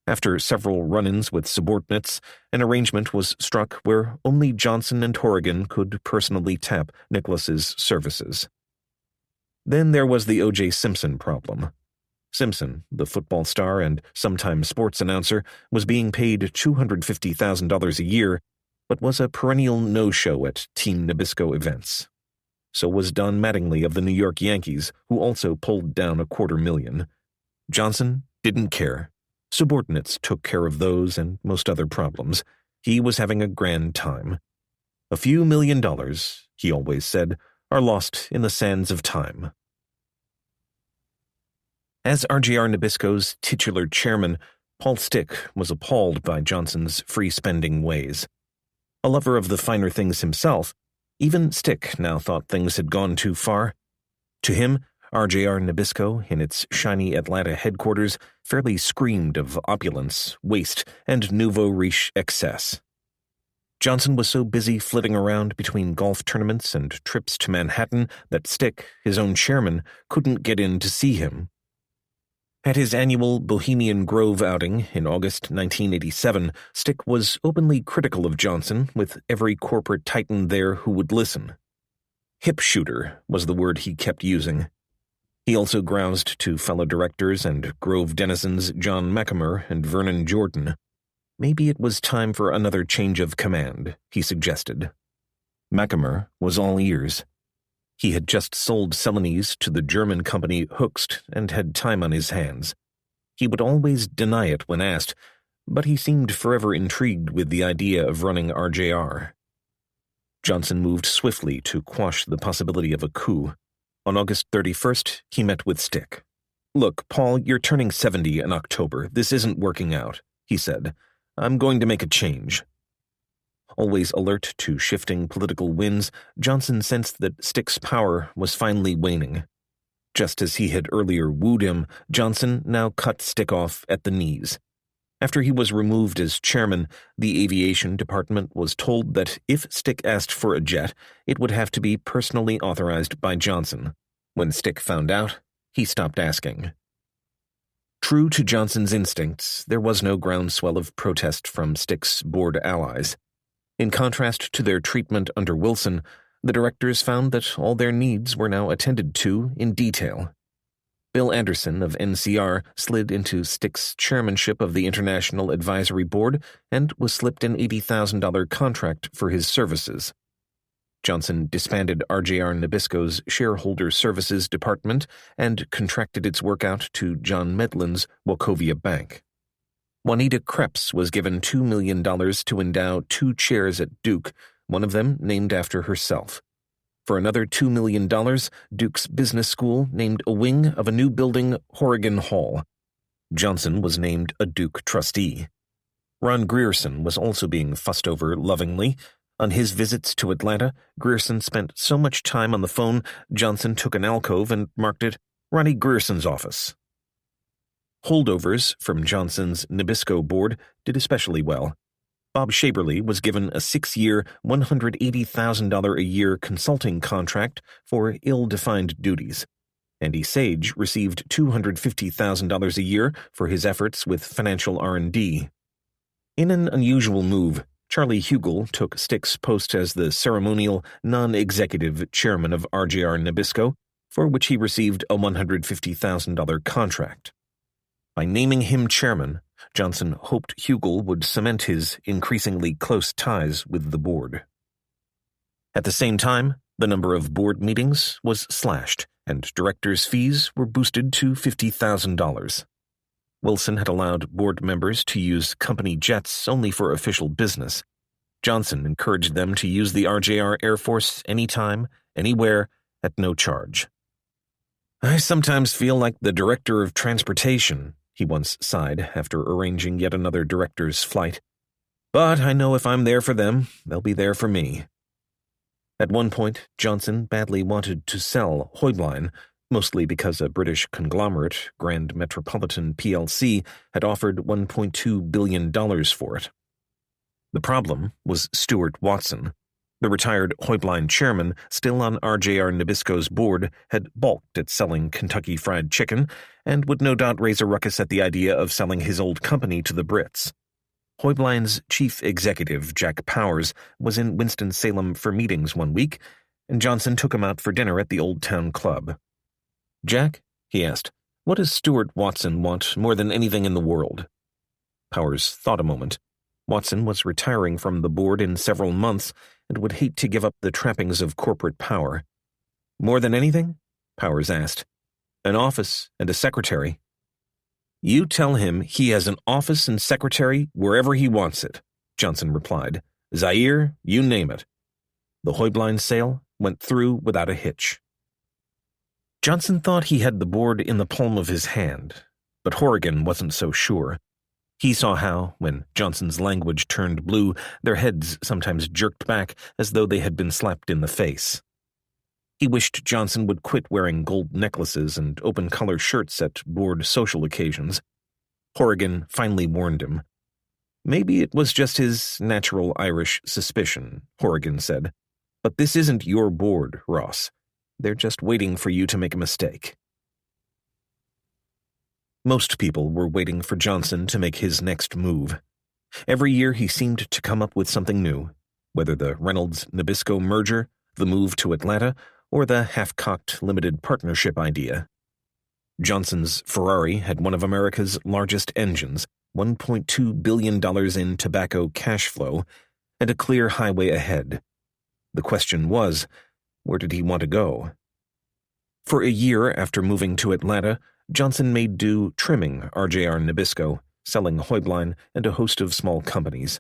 After several run-ins with subordinates, an arrangement was struck where only Johnson and Horrigan could personally tap Nicholas's services. Then there was the O.J. Simpson problem. Simpson, the football star and sometime sports announcer, was being paid $250,000 a year, but was a perennial no-show at Team Nabisco events. So was Don Mattingly of the New York Yankees, who also pulled down $250,000. Johnson didn't care. Subordinates took care of those and most other problems. He was having a grand time. A few $1,000,000, he always said, are lost in the sands of time. As RJR Nabisco's titular chairman, Paul Stick was appalled by Johnson's free-spending ways. A lover of the finer things himself, even Stick now thought things had gone too far. To him, RJR Nabisco, in its shiny Atlanta headquarters, fairly screamed of opulence, waste, and nouveau riche excess. Johnson was so busy flitting around between golf tournaments and trips to Manhattan that Stick, his own chairman, couldn't get in to see him. At his annual Bohemian Grove outing in August 1987, Stick was openly critical of Johnson, with every corporate titan there who would listen. Hip shooter was the word he kept using. He also groused to fellow directors and Grove denizens John McEmer and Vernon Jordan. Maybe it was time for another change of command, he suggested. McEmer was all ears. He had just sold Celanese to the German company Höchst and had time on his hands. He would always deny it when asked, but he seemed forever intrigued with the idea of running RJR. Johnson moved swiftly to quash the possibility of a coup. On August 31st, he met with Stick. "Look, Paul, you're turning 70 in October. This isn't working out," he said. "I'm going to make a change." Always alert to shifting political winds, Johnson sensed that Stick's power was finally waning. Just as he had earlier wooed him, Johnson now cut Stick off at the knees. After he was removed as chairman, the aviation department was told that if Stick asked for a jet, it would have to be personally authorized by Johnson. When Stick found out, he stopped asking. True to Johnson's instincts, there was no groundswell of protest from Stick's board allies. In contrast to their treatment under Wilson, the directors found that all their needs were now attended to in detail. Bill Anderson of NCR slid into Stick's chairmanship of the International Advisory Board and was slipped an $80,000 contract for his services. Johnson disbanded RJR Nabisco's Shareholder Services Department and contracted its work out to John Medlin's Wachovia Bank. Juanita Krebs was given $2 million to endow 2 chairs at Duke, one of them named after herself. For another $2 million, Duke's business school named a wing of a new building Horrigan Hall. Johnson was named a Duke trustee. Ron Grierson was also being fussed over lovingly. On his visits to Atlanta, Grierson spent so much time on the phone, Johnson took an alcove and marked it Ronnie Grierson's office. Holdovers from Johnson's Nabisco board did especially well. Bob Shaberly was given a 6-year, $180,000 a year consulting contract for ill-defined duties. Andy Sage received $250,000 a year for his efforts with financial R&D. In an unusual move, Charlie Hugel took Stick's post as the ceremonial, non-executive chairman of RJR Nabisco, for which he received a $150,000 contract. By naming him chairman, Johnson hoped Hugel would cement his increasingly close ties with the board. At the same time, the number of board meetings was slashed, and directors' fees were boosted to $50,000. Wilson had allowed board members to use company jets only for official business. Johnson encouraged them to use the RJR Air Force anytime, anywhere, at no charge. "I sometimes feel like the director of transportation," he once sighed after arranging yet another director's flight. "But I know if I'm there for them, they'll be there for me." At one point, Johnson badly wanted to sell Hoydline, mostly because a British conglomerate, Grand Metropolitan plc, had offered $1.2 billion for it. The problem was Stuart Watson. The retired Hoybline chairman, still on RJR Nabisco's board, had balked at selling Kentucky Fried Chicken and would no doubt raise a ruckus at the idea of selling his old company to the Brits. Hoybline's chief executive, Jack Powers, was in Winston-Salem for meetings one week, and Johnson took him out for dinner at the Old Town Club. "Jack," he asked, "what does Stuart Watson want more than anything in the world?" Powers thought a moment. Watson was retiring from the board in several months and would hate to give up the trappings of corporate power. "More than anything?" Powers asked. "An office and a secretary." "You tell him he has an office and secretary wherever he wants it," Johnson replied. "Zaire, you name it." The Hoybline sale went through without a hitch. Johnson thought he had the board in the palm of his hand, but Horrigan wasn't so sure. He saw how, when Johnson's language turned blue, their heads sometimes jerked back as though they had been slapped in the face. He wished Johnson would quit wearing gold necklaces and open-color shirts at board social occasions. Horrigan finally warned him. "Maybe it was just his natural Irish suspicion," Horrigan said. "But this isn't your board, Ross. They're just waiting for you to make a mistake." Most people were waiting for Johnson to make his next move. Every year he seemed to come up with something new, whether the Reynolds-Nabisco merger, the move to Atlanta, or the half-cocked limited partnership idea. Johnson's Ferrari had one of America's largest engines, $1.2 billion in tobacco cash flow, and a clear highway ahead. The question was, where did he want to go? For a year after moving to Atlanta, Johnson made do trimming RJR Nabisco, selling Hoybline and a host of small companies.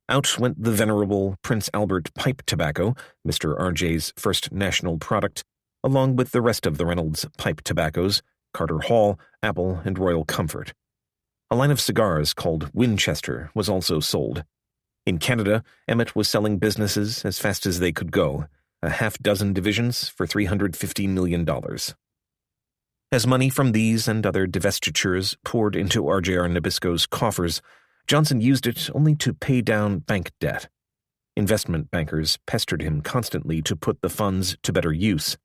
Out went the venerable Prince Albert pipe tobacco, Mr. RJ's first national product, along with the rest of the Reynolds pipe tobaccos, Carter Hall, Apple, and Royal Comfort. A line of cigars called Winchester was also sold. In Canada, Emmett was selling businesses as fast as they could go, a half-dozen divisions for $350 million. As money from these and other divestitures poured into RJR Nabisco's coffers, Johnson used it only to pay down bank debt. Investment bankers pestered him constantly to put the funds to better use.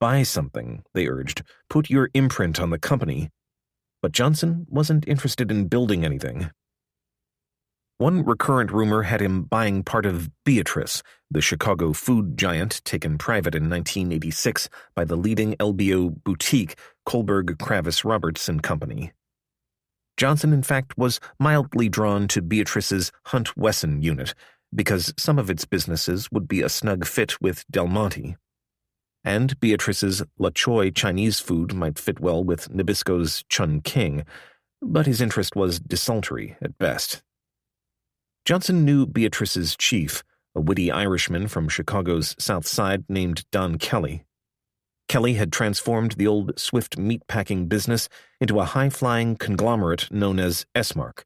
"Buy something," they urged. "Put your imprint on the company." But Johnson wasn't interested in building anything. One recurrent rumor had him buying part of Beatrice, the Chicago food giant taken private in 1986 by the leading LBO boutique Kohlberg Kravis Roberts and Company. Johnson, in fact, was mildly drawn to Beatrice's Hunt Wesson unit because some of its businesses would be a snug fit with Del Monte. And Beatrice's La Choy Chinese food might fit well with Nabisco's Chun King, but his interest was desultory at best. Johnson knew Beatrice's chief, a witty Irishman from Chicago's South Side named Don Kelly. Kelly had transformed the old Swift meatpacking business into a high-flying conglomerate known as S-Mark.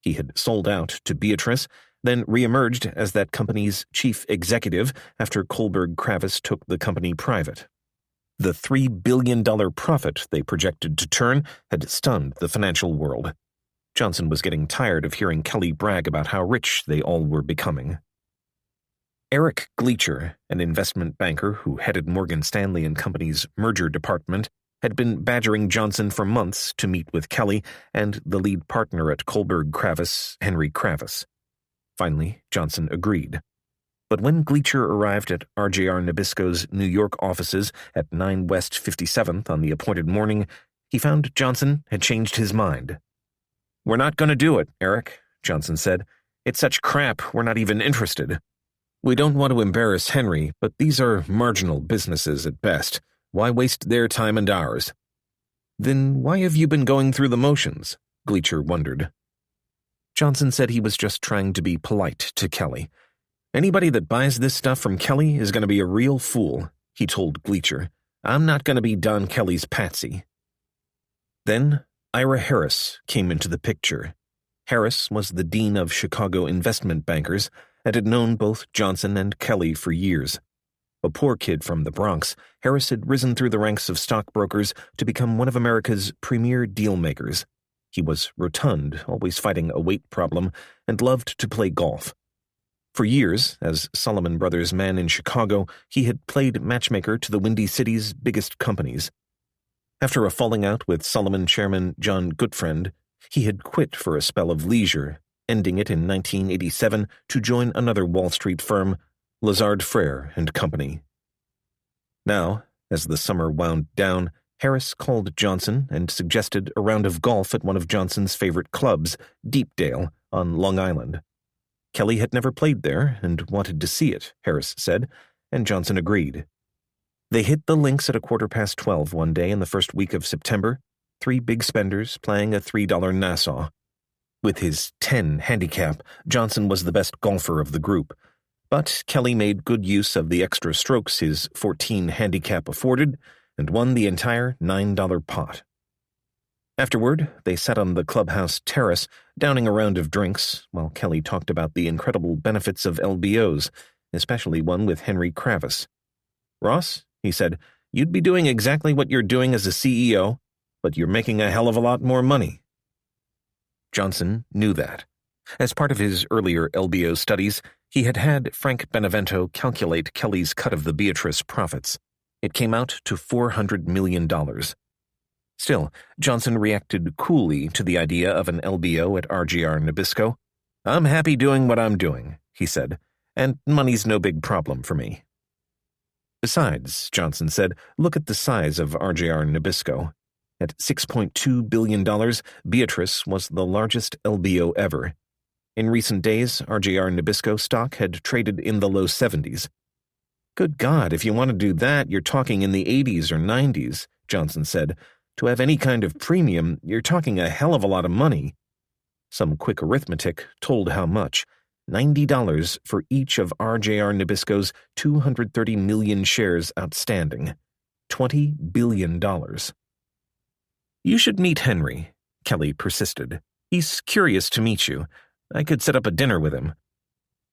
He had sold out to Beatrice, then reemerged as that company's chief executive after Kohlberg Kravis took the company private. The $3 billion profit they projected to turn had stunned the financial world. Johnson was getting tired of hearing Kelly brag about how rich they all were becoming. Eric Gleacher, an investment banker who headed Morgan Stanley and Company's merger department, had been badgering Johnson for months to meet with Kelly and the lead partner at Kohlberg Kravis, Henry Kravis. Finally, Johnson agreed. But when Gleacher arrived at RJR Nabisco's New York offices at 9 West 57th on the appointed morning, he found Johnson had changed his mind. "We're not going to do it, Eric," Johnson said. "It's such crap, we're not even interested. We don't want to embarrass Henry, but these are marginal businesses at best. Why waste their time and ours?" "Then why have you been going through the motions?" Gleacher wondered. Johnson said he was just trying to be polite to Kelly. "Anybody that buys this stuff from Kelly is going to be a real fool," he told Gleacher. "I'm not going to be Don Kelly's patsy." Then Ira Harris came into the picture. Harris was the dean of Chicago investment bankers and had known both Johnson and Kelly for years. A poor kid from the Bronx, Harris had risen through the ranks of stockbrokers to become one of America's premier deal-makers. He was rotund, always fighting a weight problem, and loved to play golf. For years, as Solomon Brothers' man in Chicago, he had played matchmaker to the Windy City's biggest companies. After a falling out with Solomon chairman John Gutfriend, he had quit for a spell of leisure, ending it in 1987 to join another Wall Street firm, Lazard Frere and Company. Now, as the summer wound down, Harris called Johnson and suggested a round of golf at one of Johnson's favorite clubs, Deepdale, on Long Island. Kelly had never played there and wanted to see it, Harris said, and Johnson agreed. They hit the links at 12:15 one day in the first week of September, 3 big spenders playing a $3 Nassau. With his 10 handicap, Johnson was the best golfer of the group, but Kelly made good use of the extra strokes his 14 handicap afforded and won the entire $9 pot. Afterward, they sat on the clubhouse terrace, downing a round of drinks, while Kelly talked about the incredible benefits of LBOs, especially one with Henry Kravis. "Ross," he said, "you'd be doing exactly what you're doing as a CEO, but you're making a hell of a lot more money." Johnson knew that. As part of his earlier LBO studies, he had had Frank Benevento calculate Kelly's cut of the Beatrice profits. It came out to $400 million. Still, Johnson reacted coolly to the idea of an LBO at RGR Nabisco. "I'm happy doing what I'm doing," he said, "and money's no big problem for me." Besides, Johnson said, look at the size of RGR Nabisco. At $6.2 billion, Beatrice was the largest LBO ever. In recent days, RGR Nabisco stock had traded in the low 70s. "Good God, if you want to do that, you're talking in the 80s or 90s, Johnson said. "To have any kind of premium, you're talking a hell of a lot of money." Some quick arithmetic told how much. $90 for each of RJR Nabisco's 230 million shares outstanding. $20 billion. "You should meet Henry," Kelly persisted. "He's curious to meet you. I could set up a dinner with him."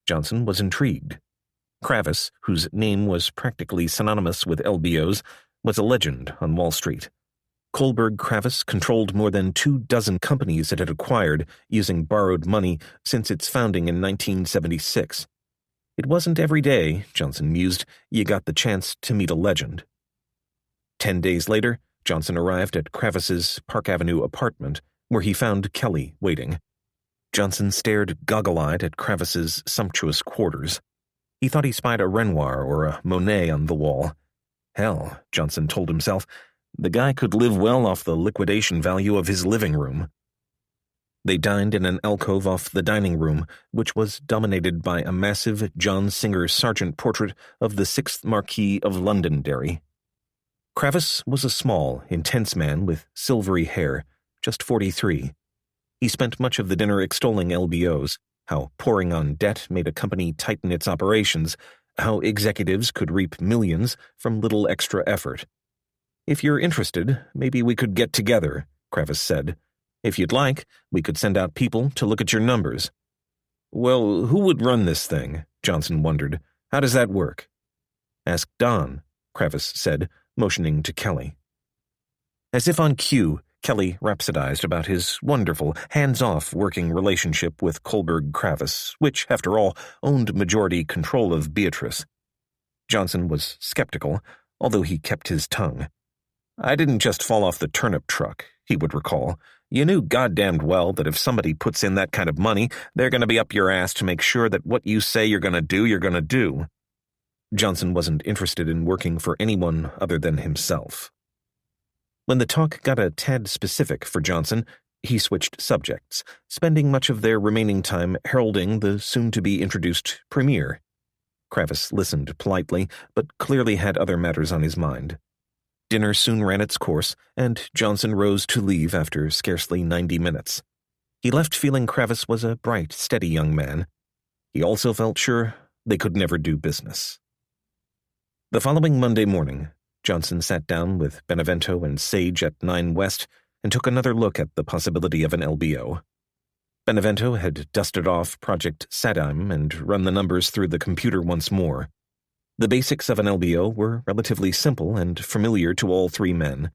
Johnson was intrigued. Kravis, whose name was practically synonymous with LBOs, was a legend on Wall Street. Kohlberg Kravis controlled more than 24 companies it had acquired using borrowed money since its founding in 1976. It wasn't every day, Johnson mused, you got the chance to meet a legend. 10 days later, Johnson arrived at Kravis's Park Avenue apartment, where he found Kelly waiting. Johnson stared goggle-eyed at Kravis's sumptuous quarters. He thought he spied a Renoir or a Monet on the wall. Hell, Johnson told himself, the guy could live well off the liquidation value of his living room. They dined in an alcove off the dining room, which was dominated by a massive John Singer Sargent portrait of the 6th Marquis of Londonderry. Kravis was a small, intense man with silvery hair, just 43. He spent much of the dinner extolling LBOs, how pouring on debt made a company tighten its operations, how executives could reap millions from little extra effort. "If you're interested, maybe we could get together," Kravis said. "If you'd like, we could send out people to look at your numbers." "Well, who would run this thing?" Johnson wondered. "How does that work?" "Ask Don," Kravis said, motioning to Kelly. As if on cue, Kelly rhapsodized about his wonderful, hands-off working relationship with Kohlberg Kravis, which, after all, owned majority control of Beatrice. Johnson was skeptical, although he kept his tongue. "I didn't just fall off the turnip truck," he would recall. "You knew goddamned well that if somebody puts in that kind of money, they're going to be up your ass to make sure that what you say you're going to do, you're going to do." Johnson wasn't interested in working for anyone other than himself. When the talk got a tad specific for Johnson, he switched subjects, spending much of their remaining time heralding the soon-to-be-introduced premiere. Kravis listened politely, but clearly had other matters on his mind. Dinner soon ran its course, and Johnson rose to leave after scarcely 90 minutes. He left feeling Kravis was a bright, steady young man. He also felt sure they could never do business. The following Monday morning, Johnson sat down with Benevento and Sage at 9 West and took another look at the possibility of an LBO. Benevento had dusted off Project Sadime and run the numbers through the computer once more. The basics of an LBO were relatively simple and familiar to all 3 men.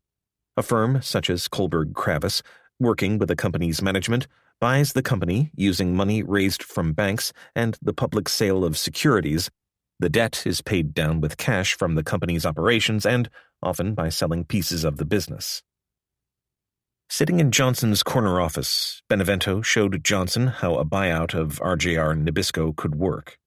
A firm such as Kohlberg Kravis, working with a company's management, buys the company using money raised from banks and the public sale of securities. The debt is paid down with cash from the company's operations and often by selling pieces of the business. Sitting in Johnson's corner office, Benevento showed Johnson how a buyout of RJR Nabisco could work.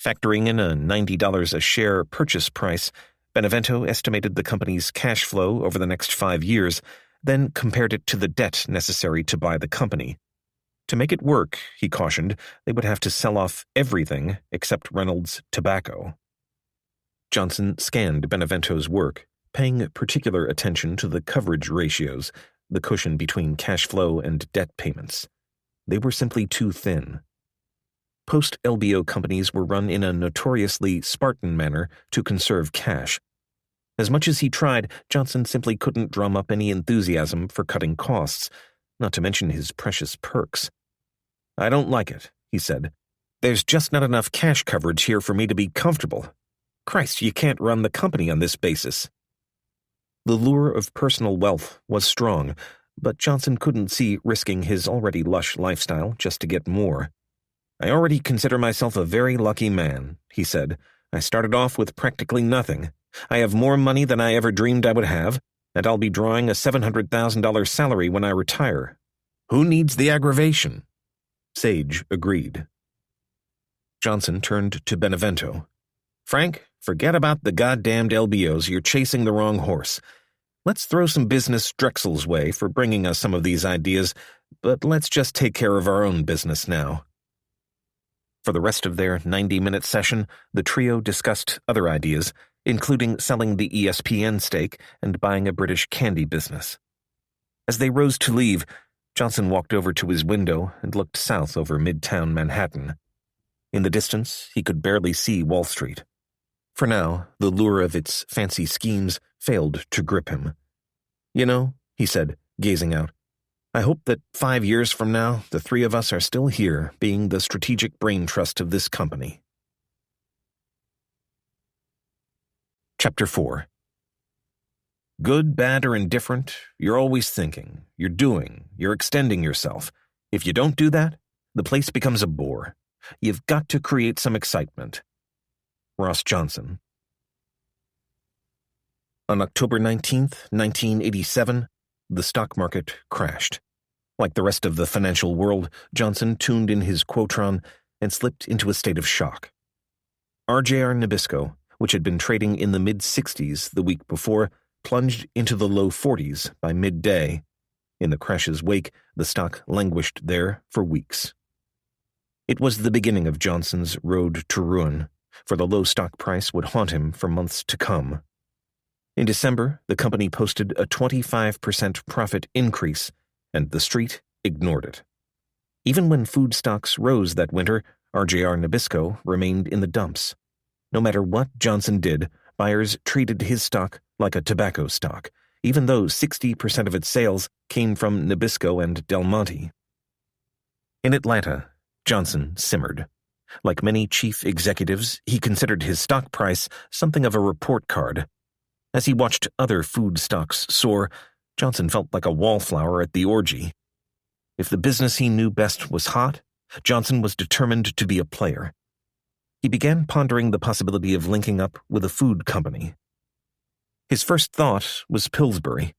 Factoring in a $90 a share purchase price, Benevento estimated the company's cash flow over the next 5 years, then compared it to the debt necessary to buy the company. To make it work, he cautioned, they would have to sell off everything except Reynolds Tobacco. Johnson scanned Benevento's work, paying particular attention to the coverage ratios, the cushion between cash flow and debt payments. They were simply too thin. Post-LBO companies were run in a notoriously Spartan manner to conserve cash. As much as he tried, Johnson simply couldn't drum up any enthusiasm for cutting costs, not to mention his precious perks. "I don't like it," he said. "There's just not enough cash coverage here for me to be comfortable. Christ, you can't run the company on this basis." The lure of personal wealth was strong, but Johnson couldn't see risking his already lush lifestyle just to get more. "I already consider myself a very lucky man," he said. "I started off with practically nothing. I have more money than I ever dreamed I would have, and I'll be drawing a $700,000 salary when I retire. Who needs the aggravation?" Sage agreed. Johnson turned to Benevento. "Frank, forget about the goddamned LBOs. You're chasing the wrong horse. Let's throw some business Drexel's way for bringing us some of these ideas, but let's just take care of our own business now." For the rest of their 90-minute session, the trio discussed other ideas, including selling the ESPN stake and buying a British candy business. As they rose to leave, Johnson walked over to his window and looked south over Midtown Manhattan. In the distance, he could barely see Wall Street. For now, the lure of its fancy schemes failed to grip him. "You know," he said, gazing out, "I hope that 5 years from now, the three of us are still here, being the strategic brain trust of this company." Chapter 4. Good, bad, or indifferent, you're always thinking, you're doing, you're extending yourself. If you don't do that, the place becomes a bore. You've got to create some excitement. Ross Johnson. On October 19th, 1987, the stock market crashed. Like the rest of the financial world, Johnson tuned in his Quotron and slipped into a state of shock. RJR Nabisco, which had been trading in the mid-60s the week before, plunged into the low 40s by midday. In the crash's wake, the stock languished there for weeks. It was the beginning of Johnson's road to ruin, for the low stock price would haunt him for months to come. In December, the company posted a 25% profit increase, and the street ignored it. Even when food stocks rose that winter, RJR Nabisco remained in the dumps. No matter what Johnson did, buyers treated his stock like a tobacco stock, even though 60% of its sales came from Nabisco and Del Monte. In Atlanta, Johnson simmered. Like many chief executives, he considered his stock price something of a report card. As he watched other food stocks soar, Johnson felt like a wallflower at the orgy. If the business he knew best was hot, Johnson was determined to be a player. He began pondering the possibility of linking up with a food company. His first thought was Pillsbury.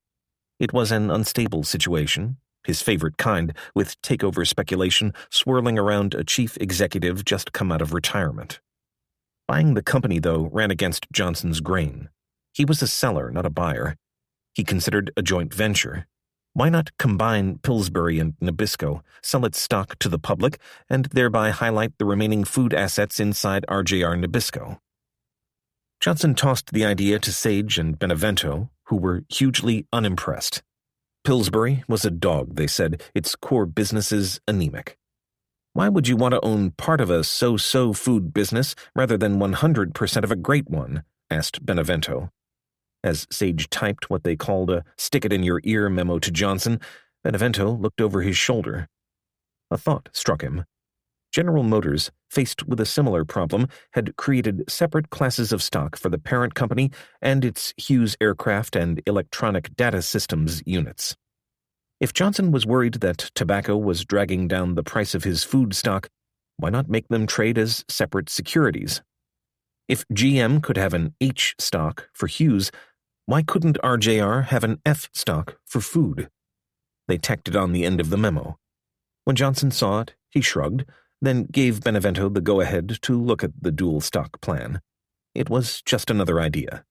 It was an unstable situation, his favorite kind, with takeover speculation swirling around a chief executive just come out of retirement. Buying the company, though, ran against Johnson's grain. He was a seller, not a buyer. He considered a joint venture. Why not combine Pillsbury and Nabisco, sell its stock to the public, and thereby highlight the remaining food assets inside RJR Nabisco? Johnson tossed the idea to Sage and Benevento, who were hugely unimpressed. Pillsbury was a dog, they said, its core businesses anemic. Why would you want to own part of a so-so food business rather than 100% of a great one? Asked Benevento. As Sage typed what they called a stick-it-in-your-ear memo to Johnson, Benevento looked over his shoulder. A thought struck him. General Motors, faced with a similar problem, had created separate classes of stock for the parent company and its Hughes aircraft and electronic data systems units. If Johnson was worried that tobacco was dragging down the price of his food stock, why not make them trade as separate securities? If GM could have an H stock for Hughes, why couldn't RJR have an F stock for food? They tacked it on the end of the memo. When Johnson saw it, he shrugged, then gave Benevento the go-ahead to look at the dual stock plan. It was just another idea.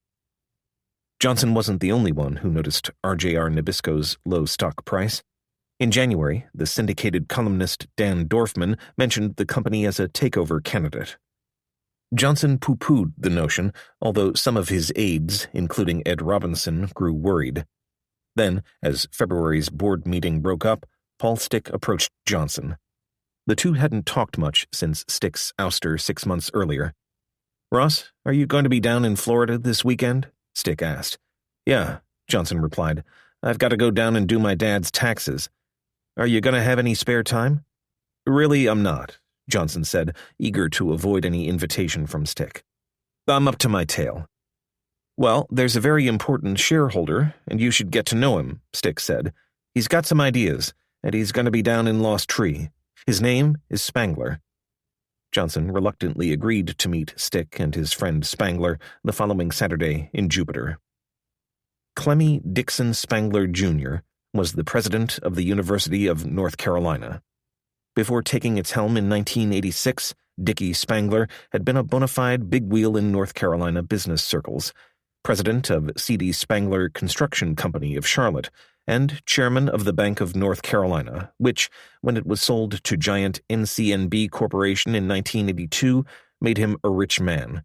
Johnson wasn't the only one who noticed RJR Nabisco's low stock price. In January, the syndicated columnist Dan Dorfman mentioned the company as a takeover candidate. Johnson pooh-poohed the notion, although some of his aides, including Ed Robinson, grew worried. Then, as February's board meeting broke up, Paul Stick approached Johnson. The two hadn't talked much since Stick's ouster 6 months earlier. "Ross, are you going to be down in Florida this weekend?" Stick asked. "Yeah," Johnson replied. "I've got to go down and do my dad's taxes. Are you going to have any spare time?" "Really, I'm not," Johnson said, eager to avoid any invitation from Stick. "I'm up to my tail." "Well, there's a very important shareholder, and you should get to know him," Stick said. "He's got some ideas, and he's going to be down in Lost Tree. His name is Spangler." Johnson reluctantly agreed to meet Stick and his friend Spangler the following Saturday in Jupiter. Clemmy Dixon Spangler, Jr. was the president of the University of North Carolina. Before taking its helm in 1986, Dickie Spangler had been a bona fide bigwheel in North Carolina business circles, president of C.D. Spangler Construction Company of Charlotte, and chairman of the Bank of North Carolina, which, when it was sold to giant NCNB Corporation in 1982, made him a rich man.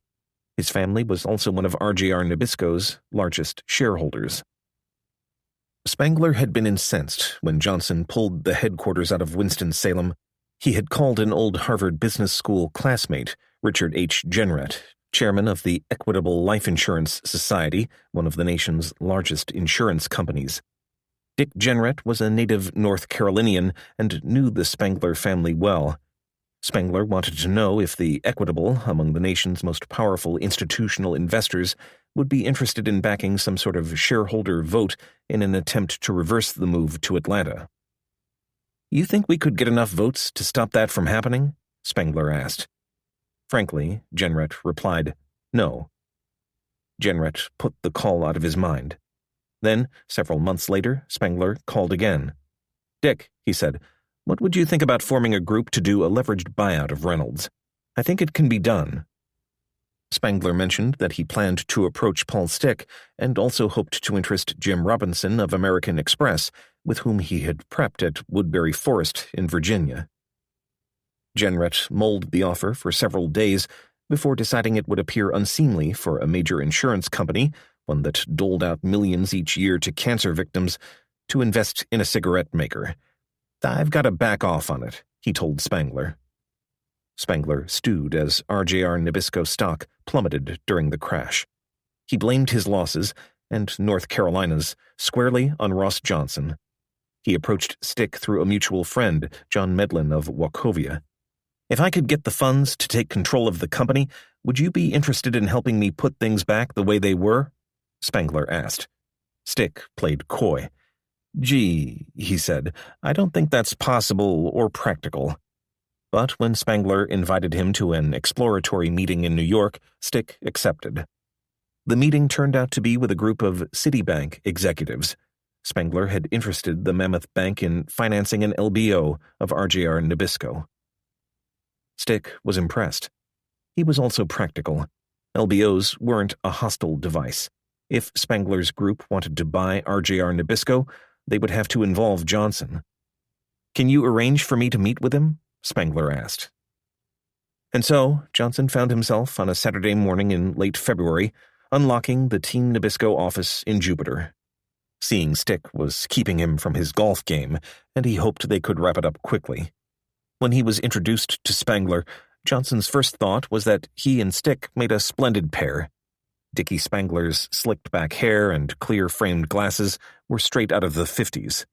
His family was also one of RJR Nabisco's largest shareholders. Spangler had been incensed when Johnson pulled the headquarters out of Winston-Salem. He had called an old Harvard Business School classmate, Richard H. Jenrette, chairman of the Equitable Life Insurance Society, one of the nation's largest insurance companies. Dick Jenrette was a native North Carolinian and knew the Spangler family well. Spangler wanted to know if the Equitable, among the nation's most powerful institutional investors, would be interested in backing some sort of shareholder vote in an attempt to reverse the move to Atlanta. "You think we could get enough votes to stop that from happening?" Spangler asked. Frankly, Jenrette replied, "No." Jenrette put the call out of his mind. Then, several months later, Spangler called again. "Dick," he said, "what would you think about forming a group to do a leveraged buyout of Reynolds? I think it can be done." Spangler mentioned that he planned to approach Paul Stick and also hoped to interest Jim Robinson of American Express, with whom he had prepped at Woodbury Forest in Virginia. Jenrette mulled the offer for several days before deciding it would appear unseemly for a major insurance company, one that doled out millions each year to cancer victims, to invest in a cigarette maker. "I've got to back off on it," he told Spangler. Spangler stewed as RJR Nabisco stock plummeted during the crash. He blamed his losses, and North Carolina's, squarely on Ross Johnson. He approached Stick through a mutual friend, John Medlin of Wachovia. "If I could get the funds to take control of the company, would you be interested in helping me put things back the way they were?" Spangler asked. Stick played coy. "Gee," he said, "I don't think that's possible or practical." But when Spangler invited him to an exploratory meeting in New York, Stick accepted. The meeting turned out to be with a group of Citibank executives. Spangler had interested the Mammoth Bank in financing an LBO of RJR Nabisco. Stick was impressed. He was also practical. LBOs weren't a hostile device. If Spangler's group wanted to buy RJR Nabisco, they would have to involve Johnson. "Can you arrange for me to meet with him?" Spangler asked. And so, Johnson found himself on a Saturday morning in late February, unlocking the Team Nabisco office in Jupiter. Seeing Stick was keeping him from his golf game, and he hoped they could wrap it up quickly. When he was introduced to Spangler, Johnson's first thought was that he and Stick made a splendid pair. Dickie Spangler's slicked-back hair and clear-framed glasses were straight out of the 50s.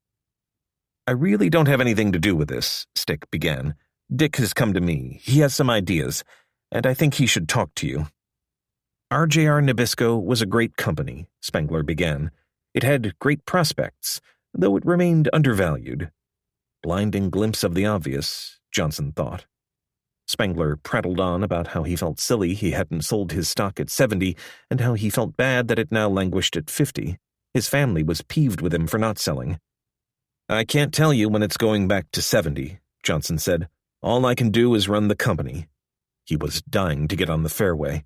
"I really don't have anything to do with this," Stick began. "Dick has come to me. He has some ideas, and I think he should talk to you." RJR Nabisco was a great company, Spangler began. It had great prospects, though it remained undervalued. Blinding glimpse of the obvious, Johnson thought. Spangler prattled on about how he felt silly he hadn't sold his stock at 70 and how he felt bad that it now languished at 50. His family was peeved with him for not selling. "I can't tell you when it's going back to 70, Johnson said. "All I can do is run the company." He was dying to get on the fairway.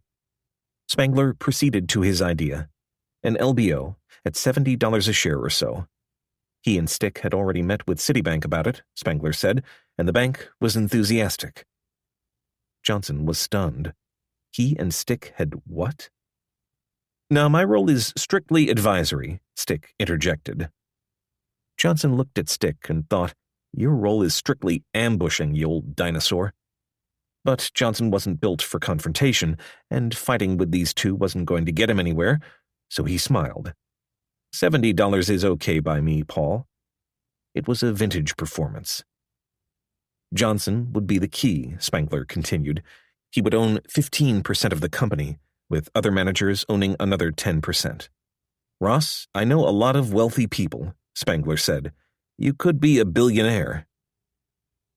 Spangler proceeded to his idea. An LBO at $70 a share or so. He and Stick had already met with Citibank about it, Spangler said, and the bank was enthusiastic. Johnson was stunned. He and Stick had what? "Now, my role is strictly advisory," Stick interjected. Johnson looked at Stick and thought, "Your role is strictly ambushing, you old dinosaur." But Johnson wasn't built for confrontation, and fighting with these two wasn't going to get him anywhere, so he smiled. $70 is okay by me, Paul." It was a vintage performance. Johnson would be the key, Spangler continued. He would own 15% of the company, with other managers owning another 10%. "Ross, I know a lot of wealthy people," Spangler said. "You could be a billionaire."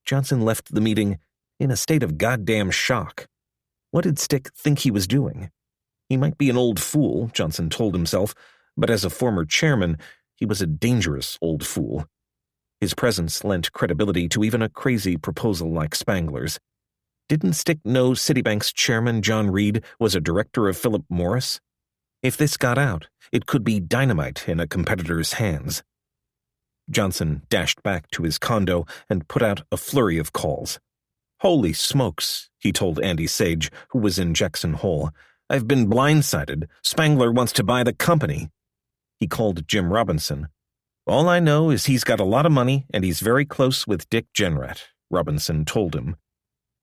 Johnson left the meeting in a state of goddamn shock. What did Stick think he was doing? He might be an old fool, Johnson told himself, but as a former chairman, he was a dangerous old fool. His presence lent credibility to even a crazy proposal like Spangler's. Didn't Stick know Citibank's chairman, John Reed, was a director of Philip Morris? If this got out, it could be dynamite in a competitor's hands. Johnson dashed back to his condo and put out a flurry of calls. "Holy smokes," he told Andy Sage, who was in Jackson Hole. "I've been blindsided. Spangler wants to buy the company." He called Jim Robinson. "All I know is he's got a lot of money and he's very close with Dick Jenrette," Robinson told him.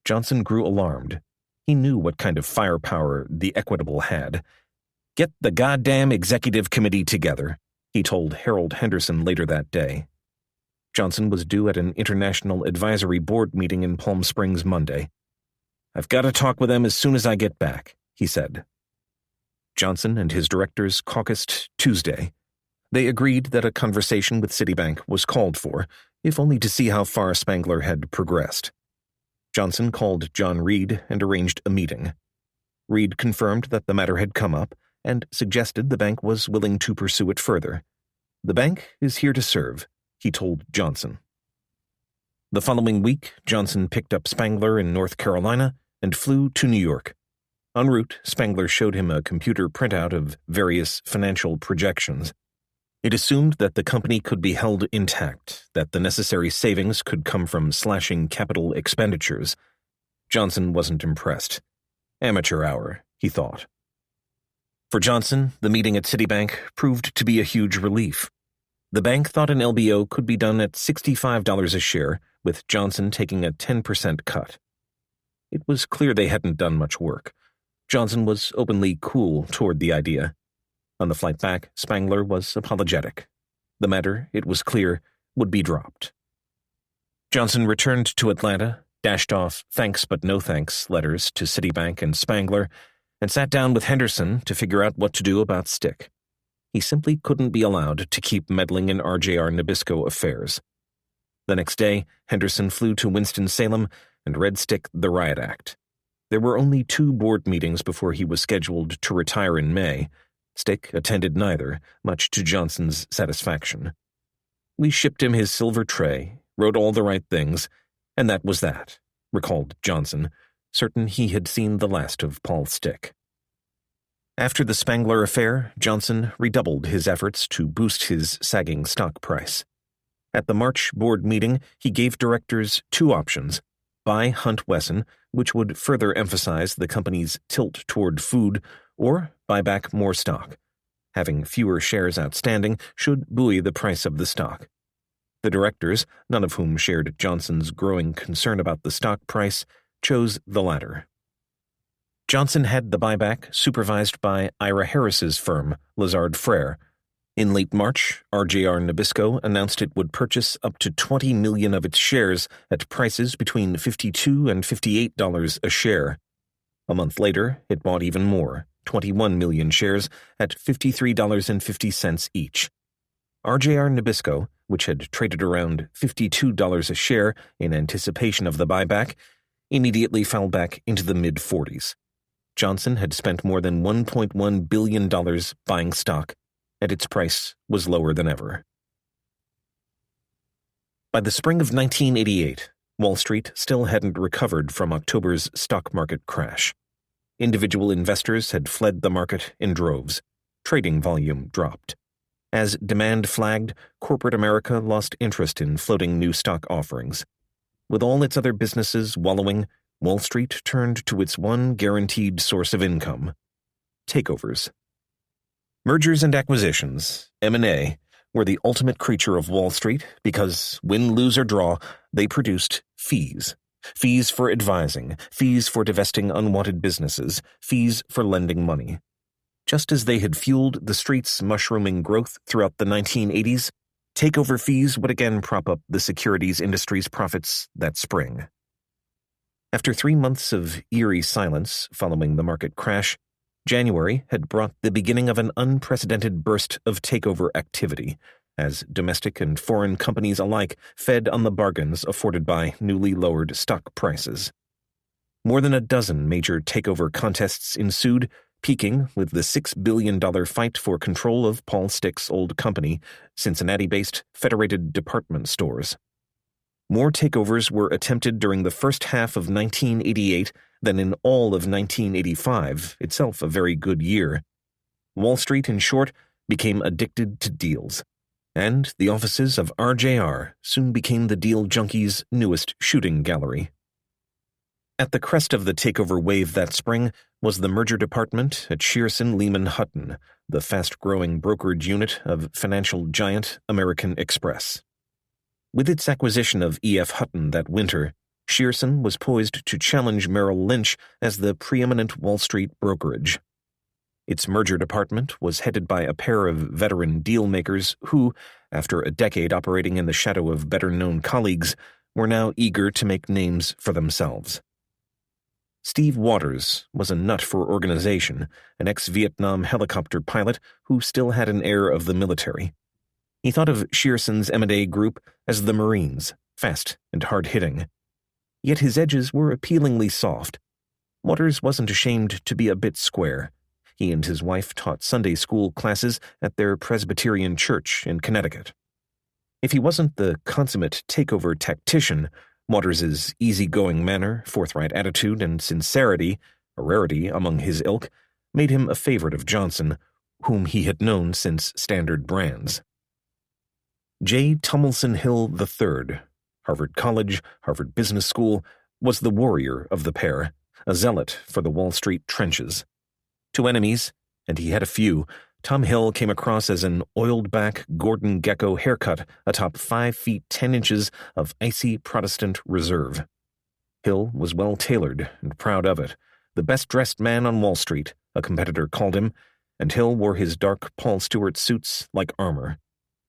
Johnson grew alarmed. He knew what kind of firepower the Equitable had. "Get the goddamn executive committee together," he told Harold Henderson later that day. Johnson was due at an international advisory board meeting in Palm Springs Monday. "I've got to talk with them as soon as I get back," he said. Johnson and his directors caucused Tuesday. They agreed that a conversation with Citibank was called for, if only to see how far Spangler had progressed. Johnson called John Reed and arranged a meeting. Reed confirmed that the matter had come up and suggested the bank was willing to pursue it further. "The bank is here to serve," he told Johnson. The following week, Johnson picked up Spangler in North Carolina and flew to New York. En route, Spangler showed him a computer printout of various financial projections. It assumed that the company could be held intact, that the necessary savings could come from slashing capital expenditures. Johnson wasn't impressed. Amateur hour, he thought. For Johnson, the meeting at Citibank proved to be a huge relief. The bank thought an LBO could be done at $65 a share, with Johnson taking a 10% cut. It was clear they hadn't done much work. Johnson was openly cool toward the idea. On the flight back, Spangler was apologetic. The matter, it was clear, would be dropped. Johnson returned to Atlanta, dashed off thanks but no thanks letters to Citibank and Spangler, and sat down with Henderson to figure out what to do about Stick. He simply couldn't be allowed to keep meddling in RJR Nabisco affairs. The next day, Henderson flew to Winston-Salem and read Stick the Riot Act. There were only 2 board meetings before he was scheduled to retire in May. Stick attended neither, much to Johnson's satisfaction. "We shipped him his silver tray, wrote all the right things, and that was that," recalled Johnson, certain he had seen the last of Paul Stick. After the Spangler affair, Johnson redoubled his efforts to boost his sagging stock price. At the March board meeting, he gave directors 2 options: buy Hunt Wesson, which would further emphasize the company's tilt toward food, or buy back more stock. Having fewer shares outstanding should buoy the price of the stock. The directors, none of whom shared Johnson's growing concern about the stock price, chose the latter. Johnson had the buyback supervised by Ira Harris's firm, Lazard Frere. In late March, RJR Nabisco announced it would purchase up to 20 million of its shares at prices between $52 and $58 a share. A month later, it bought even more, 21 million shares at $53.50 each. RJR Nabisco, which had traded around $52 a share in anticipation of the buyback, immediately fell back into the mid-40s. Johnson had spent more than $1.1 billion buying stock, and its price was lower than ever. By the spring of 1988, Wall Street still hadn't recovered from October's stock market crash. Individual investors had fled the market in droves. Trading volume dropped. As demand flagged, corporate America lost interest in floating new stock offerings. With all its other businesses wallowing, Wall Street turned to its one guaranteed source of income: takeovers. Mergers and acquisitions, M&A, were the ultimate creature of Wall Street because, win, lose, or draw, they produced fees. Fees for advising, fees for divesting unwanted businesses, fees for lending money. Just as they had fueled the street's mushrooming growth throughout the 1980s, takeover fees would again prop up the securities industry's profits that spring. After 3 months of eerie silence following the market crash, January had brought the beginning of an unprecedented burst of takeover activity, as domestic and foreign companies alike fed on the bargains afforded by newly lowered stock prices. More than a dozen major takeover contests ensued, peaking with the $6 billion fight for control of Paul Stick's old company, Cincinnati-based Federated Department Stores. More takeovers were attempted during the first half of 1988 than in all of 1985, itself a very good year. Wall Street, in short, became addicted to deals, and the offices of RJR soon became the deal junkies' newest shooting gallery. At the crest of the takeover wave that spring was the merger department at Shearson Lehman Hutton, the fast-growing brokerage unit of financial giant American Express. With its acquisition of E.F. Hutton that winter, Shearson was poised to challenge Merrill Lynch as the preeminent Wall Street brokerage. Its merger department was headed by a pair of veteran deal-makers who, after a decade operating in the shadow of better-known colleagues, were now eager to make names for themselves. Steve Waters was a nut for organization, an ex-Vietnam helicopter pilot who still had an air of the military. He thought of Shearson's M&A group as the Marines, fast and hard-hitting. Yet his edges were appealingly soft. Waters wasn't ashamed to be a bit square. He and his wife taught Sunday school classes at their Presbyterian church in Connecticut. If he wasn't the consummate takeover tactician, Waters's easygoing manner, forthright attitude, and sincerity, a rarity among his ilk, made him a favorite of Johnson, whom he had known since Standard Brands. J. Tumilson Hill III, Harvard College, Harvard Business School, was the warrior of the pair, a zealot for the Wall Street trenches. To enemies, and he had a few, Tom Hill came across as an oiled-back Gordon Gekko haircut atop 5 feet 10 inches of icy Protestant reserve. Hill was well-tailored and proud of it, the best-dressed man on Wall Street, a competitor called him, and Hill wore his dark Paul Stewart suits like armor.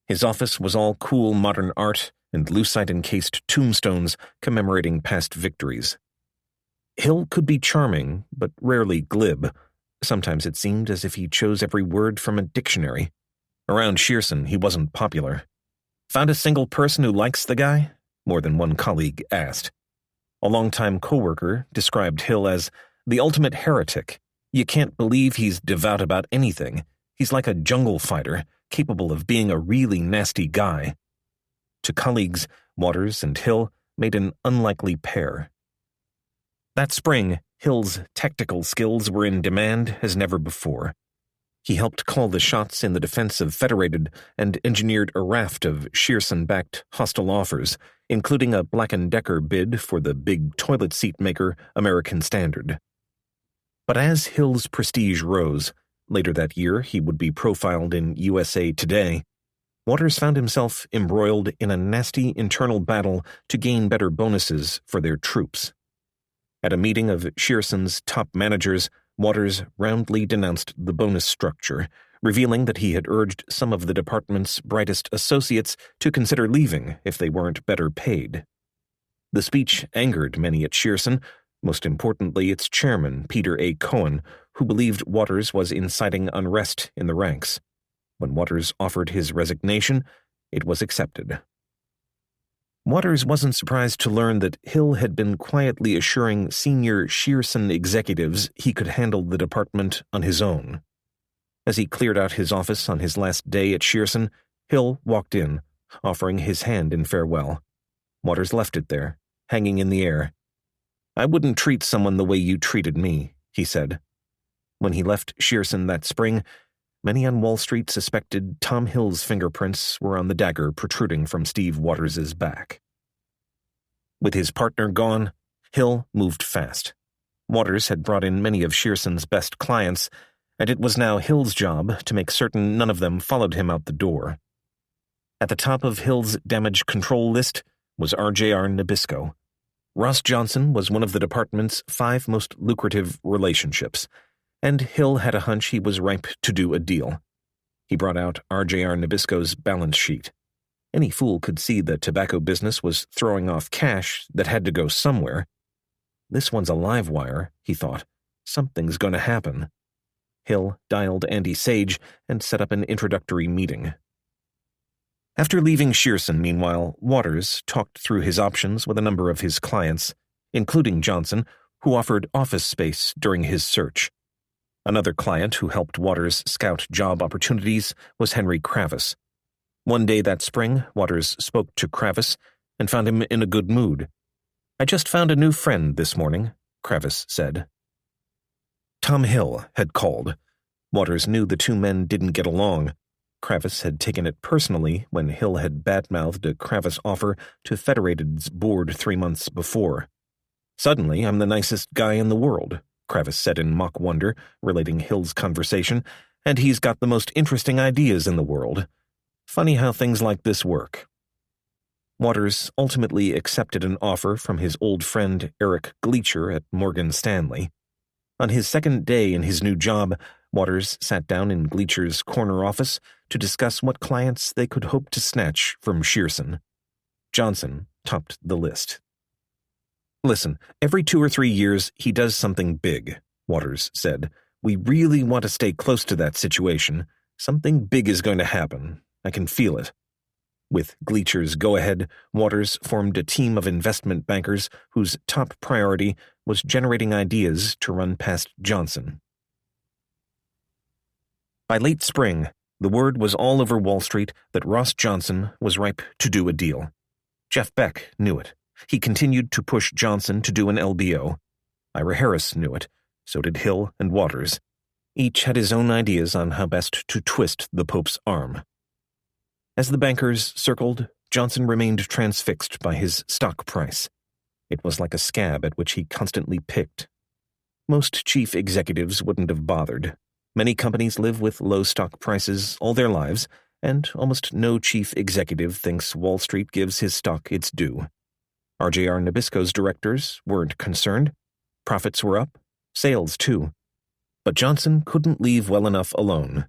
His office was all cool modern art and lucite-encased tombstones commemorating past victories. Hill could be charming, but rarely glib. Sometimes it seemed as if he chose every word from a dictionary. Around Shearson, he wasn't popular. "Found a single person who likes the guy?" more than one colleague asked. A longtime coworker described Hill as the ultimate heretic. You can't believe he's devout about anything. He's like a jungle fighter, capable of being a really nasty guy. To colleagues, Waters and Hill made an unlikely pair. That spring, Hill's tactical skills were in demand as never before. He helped call the shots in the defense of Federated and engineered a raft of Shearson-backed hostile offers, including a Black & Decker bid for the big toilet seat maker American Standard. But as Hill's prestige rose, later that year he would be profiled in USA Today, Waters found himself embroiled in a nasty internal battle to gain better bonuses for their troops. At a meeting of Shearson's top managers, Waters roundly denounced the bonus structure, revealing that he had urged some of the department's brightest associates to consider leaving if they weren't better paid. The speech angered many at Shearson, most importantly its chairman, Peter A. Cohen, who believed Waters was inciting unrest in the ranks. When Waters offered his resignation, it was accepted. Waters wasn't surprised to learn that Hill had been quietly assuring senior Shearson executives he could handle the department on his own. As he cleared out his office on his last day at Shearson, Hill walked in, offering his hand in farewell. Waters left it there, hanging in the air. "I wouldn't treat someone the way you treated me," he said. When he left Shearson that spring, many on Wall Street suspected Tom Hill's fingerprints were on the dagger protruding from Steve Waters' back. With his partner gone, Hill moved fast. Waters had brought in many of Shearson's best clients, and it was now Hill's job to make certain none of them followed him out the door. At the top of Hill's damage control list was RJR Nabisco. Ross Johnson was one of the department's 5 most lucrative relationships, and Hill had a hunch he was ripe to do a deal. He brought out RJR Nabisco's balance sheet. Any fool could see the tobacco business was throwing off cash that had to go somewhere. This one's a live wire, he thought. Something's going to happen. Hill dialed Andy Sage and set up an introductory meeting. After leaving Shearson, meanwhile, Waters talked through his options with a number of his clients, including Johnson, who offered office space during his search. Another client who helped Waters scout job opportunities was Henry Kravis. One day that spring, Waters spoke to Kravis and found him in a good mood. "I just found a new friend this morning," Kravis said. Tom Hill had called. Waters knew the two men didn't get along. Kravis had taken it personally when Hill had badmouthed a Kravis offer to Federated's board 3 months before. "Suddenly, I'm the nicest guy in the world," Kravis said in mock wonder, relating Hill's conversation, "and he's got the most interesting ideas in the world. Funny how things like this work." Waters ultimately accepted an offer from his old friend Eric Gleacher at Morgan Stanley. On his second day in his new job, Waters sat down in Gleacher's corner office to discuss what clients they could hope to snatch from Shearson. Johnson topped the list. "Listen, every 2 or 3 years he does something big," Waters said. "We really want to stay close to that situation. Something big is going to happen. I can feel it." With Gleacher's go-ahead, Waters formed a team of investment bankers whose top priority was generating ideas to run past Johnson. By late spring, the word was all over Wall Street that Ross Johnson was ripe to do a deal. Jeff Beck knew it. He continued to push Johnson to do an LBO. Ira Harris knew it. So did Hill and Waters. Each had his own ideas on how best to twist the Pope's arm. As the bankers circled, Johnson remained transfixed by his stock price. It was like a scab at which he constantly picked. Most chief executives wouldn't have bothered. Many companies live with low stock prices all their lives, and almost no chief executive thinks Wall Street gives his stock its due. RJR Nabisco's directors weren't concerned. Profits were up, sales too. But Johnson couldn't leave well enough alone.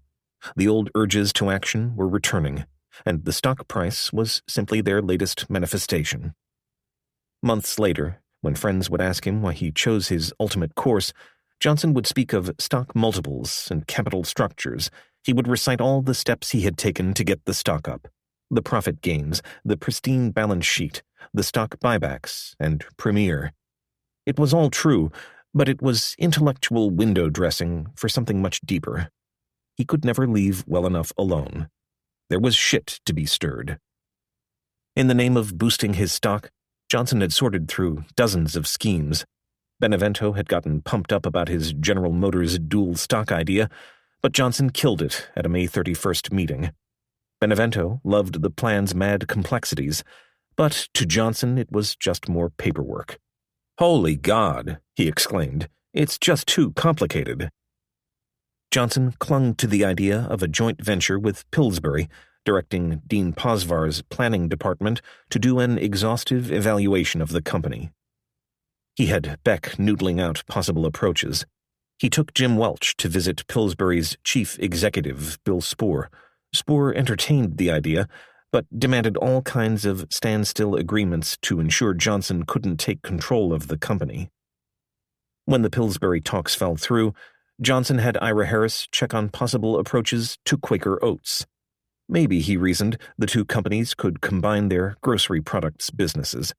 The old urges to action were returning, and the stock price was simply their latest manifestation. Months later, when friends would ask him why he chose his ultimate course, Johnson would speak of stock multiples and capital structures. He would recite all the steps he had taken to get the stock up, the profit gains, the pristine balance sheet, the stock buybacks, and Premier. It was all true, but it was intellectual window dressing for something much deeper. He could never leave well enough alone. There was shit to be stirred. In the name of boosting his stock, Johnson had sorted through dozens of schemes. Benevento had gotten pumped up about his General Motors dual stock idea, but Johnson killed it at a May 31st meeting. Benevento loved the plan's mad complexities, but to Johnson it was just more paperwork. "Holy God," he exclaimed, "it's just too complicated." Johnson clung to the idea of a joint venture with Pillsbury, directing Dean Posvar's planning department to do an exhaustive evaluation of the company. He had Beck noodling out possible approaches. He took Jim Welch to visit Pillsbury's chief executive, Bill Spoor. Spoor entertained the idea, but demanded all kinds of standstill agreements to ensure Johnson couldn't take control of the company. When the Pillsbury talks fell through, Johnson had Ira Harris check on possible approaches to Quaker Oats. Maybe, he reasoned, the two companies could combine their grocery products businesses.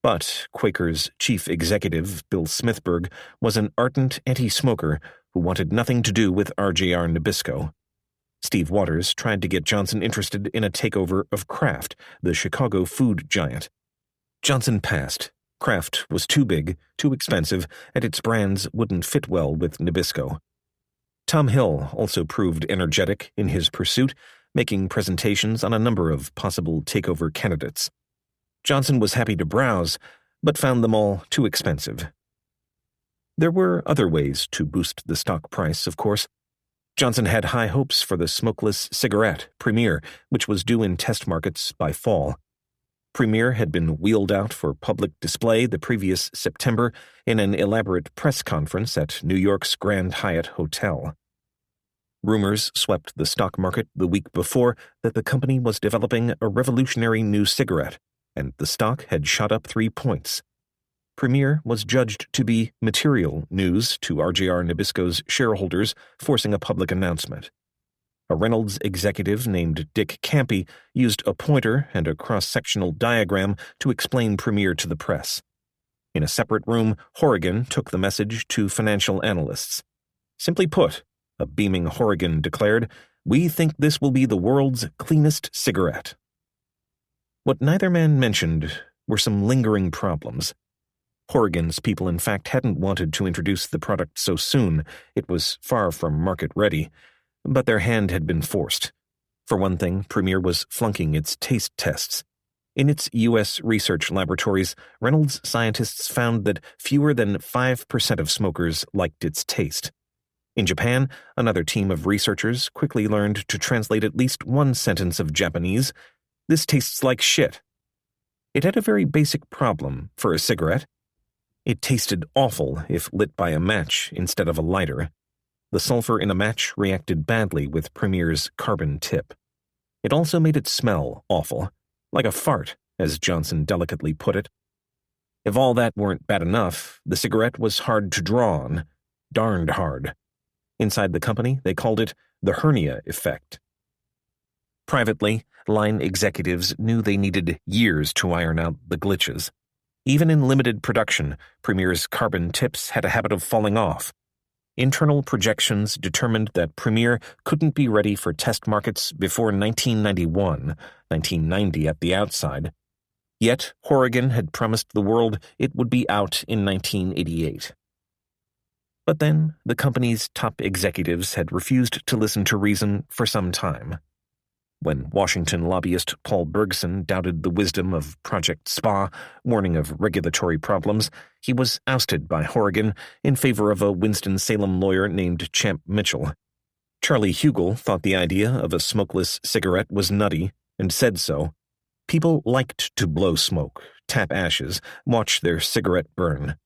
But Quaker's chief executive, Bill Smithburg, was an ardent anti-smoker who wanted nothing to do with RJR Nabisco. Steve Waters tried to get Johnson interested in a takeover of Kraft, the Chicago food giant. Johnson passed. Kraft was too big, too expensive, and its brands wouldn't fit well with Nabisco. Tom Hill also proved energetic in his pursuit, making presentations on a number of possible takeover candidates. Johnson was happy to browse, but found them all too expensive. There were other ways to boost the stock price, of course. Johnson had high hopes for the smokeless cigarette, Premier, which was due in test markets by fall. Premier had been wheeled out for public display the previous September in an elaborate press conference at New York's Grand Hyatt Hotel. Rumors swept the stock market the week before that the company was developing a revolutionary new cigarette, and the stock had shot up 3 points. Premier was judged to be material news to RJR Nabisco's shareholders, forcing a public announcement. A Reynolds executive named Dick Campy used a pointer and a cross-sectional diagram to explain Premier to the press. In a separate room, Horrigan took the message to financial analysts. Simply put, a beaming Horrigan declared, "We think this will be the world's cleanest cigarette." What neither man mentioned were some lingering problems. Horrigan's people, in fact, hadn't wanted to introduce the product so soon. It was far from market-ready. But their hand had been forced. For one thing, Premier was flunking its taste tests. In its U.S. research laboratories, Reynolds scientists found that fewer than 5% of smokers liked its taste. In Japan, another team of researchers quickly learned to translate at least one sentence of Japanese: "This tastes like shit." It had a very basic problem for a cigarette. It tasted awful if lit by a match instead of a lighter. The sulfur in a match reacted badly with Premier's carbon tip. It also made it smell awful, like a fart, as Johnson delicately put it. If all that weren't bad enough, the cigarette was hard to draw on, darned hard. Inside the company, they called it the hernia effect. Privately, line executives knew they needed years to iron out the glitches. Even in limited production, Premier's carbon tips had a habit of falling off. Internal projections determined that Premier couldn't be ready for test markets before 1991, 1990 at the outside. Yet Horrigan had promised the world it would be out in 1988. But then the company's top executives had refused to listen to reason for some time. When Washington lobbyist Paul Bergson doubted the wisdom of Project SPA, warning of regulatory problems, he was ousted by Horrigan in favor of a Winston-Salem lawyer named Champ Mitchell. Charlie Hugel thought the idea of a smokeless cigarette was nutty, and said so. People liked to blow smoke, tap ashes, watch their cigarette burn.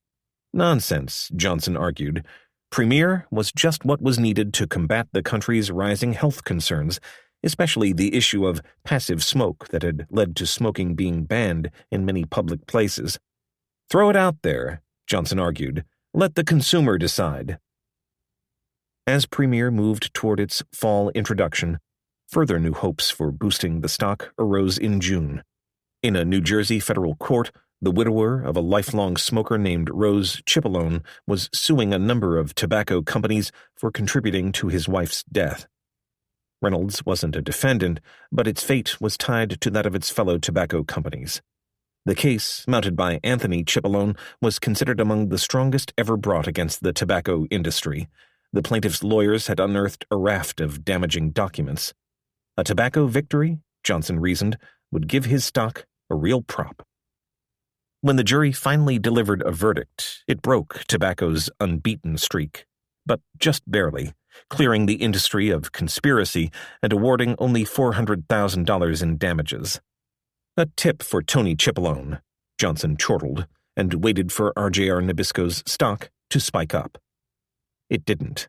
Nonsense, Johnson argued. Premier was just what was needed to combat the country's rising health concerns, especially the issue of passive smoke that had led to smoking being banned in many public places. Throw it out there, Johnson argued. Let the consumer decide. As Premier moved toward its fall introduction, further new hopes for boosting the stock arose in June. In a New Jersey federal court, the widower of a lifelong smoker named Rose Chipolone was suing a number of tobacco companies for contributing to his wife's death. Reynolds wasn't a defendant, but its fate was tied to that of its fellow tobacco companies. The case, mounted by Anthony Chipolone, was considered among the strongest ever brought against the tobacco industry. The plaintiff's lawyers had unearthed a raft of damaging documents. A tobacco victory, Johnson reasoned, would give his stock a real prop. When the jury finally delivered a verdict, it broke tobacco's unbeaten streak, but just barely, clearing the industry of conspiracy and awarding only $400,000 in damages. A tip for Tony Chipolone, Johnson chortled, and waited for RJR Nabisco's stock to spike up. It didn't.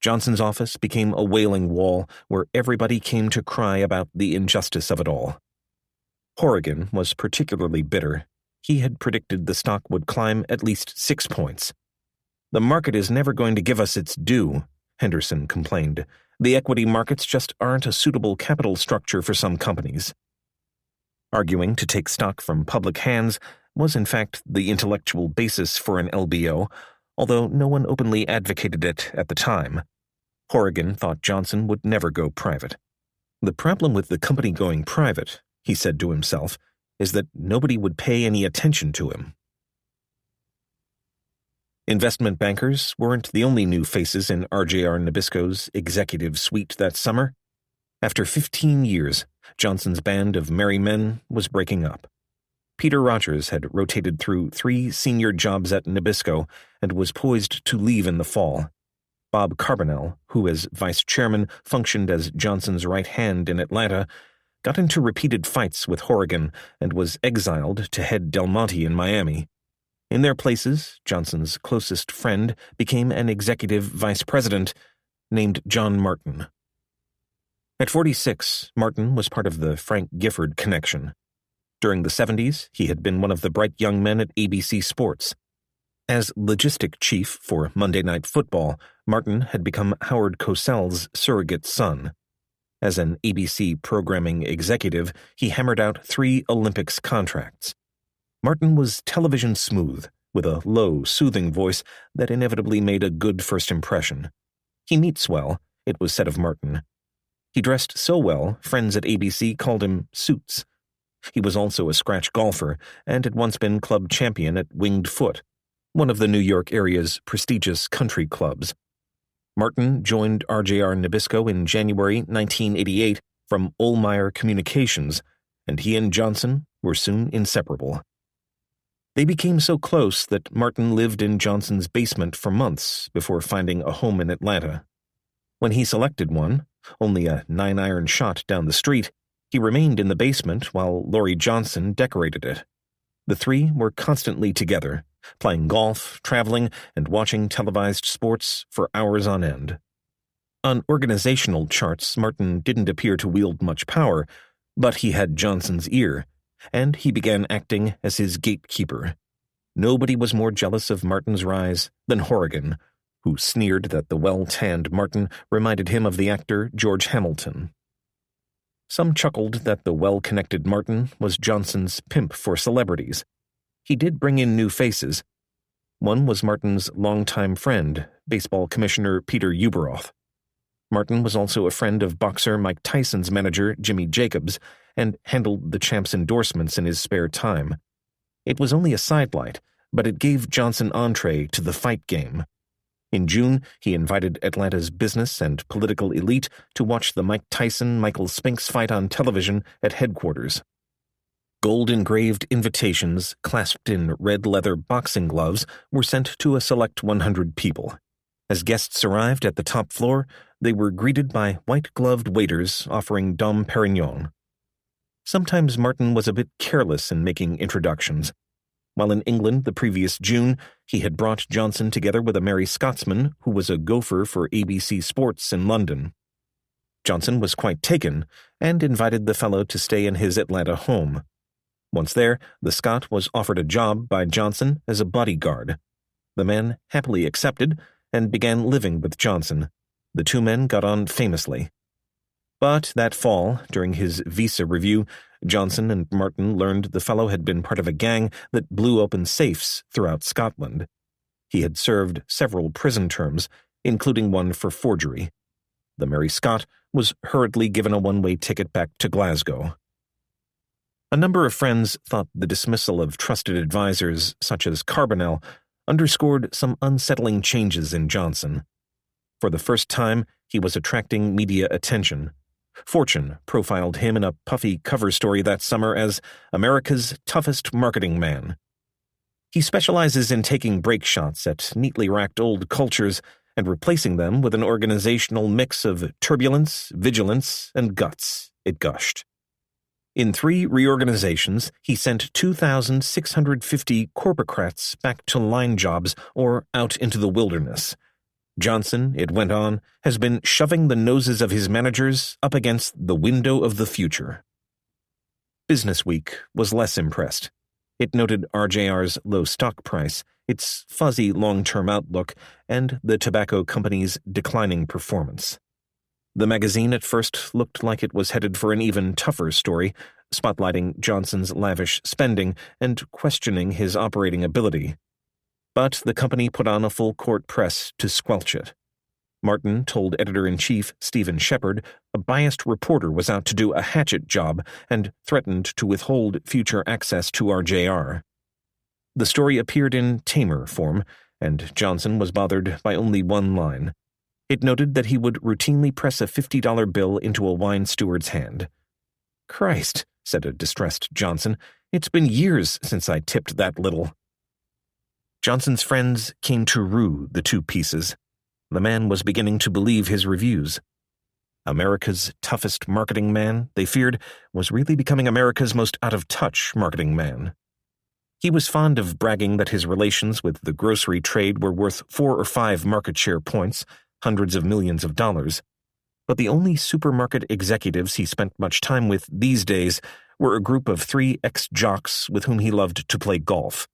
Johnson's office became a wailing wall where everybody came to cry about the injustice of it all. Horrigan was particularly bitter. He had predicted the stock would climb at least 6 points. "The market is never going to give us its due," Henderson complained. "The equity markets just aren't a suitable capital structure for some companies." Arguing to take stock from public hands was in fact the intellectual basis for an LBO, although no one openly advocated it at the time. Horrigan thought Johnson would never go private. "The problem with the company going private," he said to himself, "is that nobody would pay any attention to him." Investment bankers weren't the only new faces in RJR Nabisco's executive suite that summer. After 15 years, Johnson's band of merry men was breaking up. Peter Rogers had rotated through 3 senior jobs at Nabisco and was poised to leave in the fall. Bob Carbonell, who as vice chairman functioned as Johnson's right hand in Atlanta, got into repeated fights with Horrigan and was exiled to head Del Monte in Miami. In their places, Johnson's closest friend became an executive vice president named John Martin. At 46, Martin was part of the Frank Gifford connection. During the 70s, he had been one of the bright young men at ABC Sports. As logistic chief for Monday Night Football, Martin had become Howard Cosell's surrogate son. As an ABC programming executive, he hammered out 3 Olympics contracts. Martin was television smooth, with a low, soothing voice that inevitably made a good first impression. "He meets well," it was said of Martin. He dressed so well, friends at ABC called him Suits. He was also a scratch golfer and had once been club champion at Winged Foot, one of the New York area's prestigious country clubs. Martin joined RJR Nabisco in January 1988 from Ohlmeyer Communications, and he and Johnson were soon inseparable. They became so close that Martin lived in Johnson's basement for months before finding a home in Atlanta. When he selected one, only a 9-iron shot down the street, he remained in the basement while Laurie Johnson decorated it. The 3 were constantly together, playing golf, traveling, and watching televised sports for hours on end. On organizational charts, Martin didn't appear to wield much power, but he had Johnson's ear, and he began acting as his gatekeeper. Nobody was more jealous of Martin's rise than Horrigan, who sneered that the well-tanned Martin reminded him of the actor George Hamilton. Some chuckled that the well-connected Martin was Johnson's pimp for celebrities. He did bring in new faces. One was Martin's longtime friend, baseball commissioner Peter Ueberroth. Martin was also a friend of boxer Mike Tyson's manager Jimmy Jacobs and handled the champ's endorsements in his spare time. It was only a sidelight, but it gave Johnson entree to the fight game. In June, he invited Atlanta's business and political elite to watch the Mike Tyson-Michael Spinks fight on television at headquarters. Gold-engraved invitations clasped in red leather boxing gloves were sent to a select 100 people. As guests arrived at the top floor, they were greeted by white-gloved waiters offering Dom Perignon. Sometimes Martin was a bit careless in making introductions. While in England the previous June, he had brought Johnson together with a merry Scotsman who was a gopher for ABC Sports in London. Johnson was quite taken and invited the fellow to stay in his Atlanta home. Once there, the Scot was offered a job by Johnson as a bodyguard. The man happily accepted and began living with Johnson. The 2 men got on famously. But that fall, during his visa review, Johnson and Martin learned the fellow had been part of a gang that blew open safes throughout Scotland. He had served several prison terms, including one for forgery. The merry Scot was hurriedly given a one-way ticket back to Glasgow. A number of friends thought the dismissal of trusted advisors such as Carbonell underscored some unsettling changes in Johnson. For the first time, he was attracting media attention. Fortune profiled him in a puffy cover story that summer as America's toughest marketing man. He specializes in taking break shots at neatly racked old cultures and replacing them with an organizational mix of turbulence, vigilance, and guts, it gushed. In 3 reorganizations, he sent 2,650 corpocrats back to line jobs or out into the wilderness. Johnson, it went on, has been shoving the noses of his managers up against the window of the future. Business Week was less impressed. It noted RJR's low stock price, its fuzzy long-term outlook, and the tobacco company's declining performance. The magazine at first looked like it was headed for an even tougher story, spotlighting Johnson's lavish spending and questioning his operating ability. But the company put on a full-court press to squelch it. Martin told editor-in-chief Stephen Shepard a biased reporter was out to do a hatchet job and threatened to withhold future access to RJR. The story appeared in tamer form, and Johnson was bothered by only one line. It noted that he would routinely press a $50 bill into a wine steward's hand. "Christ," said a distressed Johnson, "it's been years since I tipped that little." Johnson's friends came to rue the two pieces. The man was beginning to believe his reviews. America's toughest marketing man, they feared, was really becoming America's most out-of-touch marketing man. He was fond of bragging that his relations with the grocery trade were worth 4 or 5 market share points, hundreds of millions of dollars. But the only supermarket executives he spent much time with these days were a group of 3 ex-jocks with whom he loved to play golf.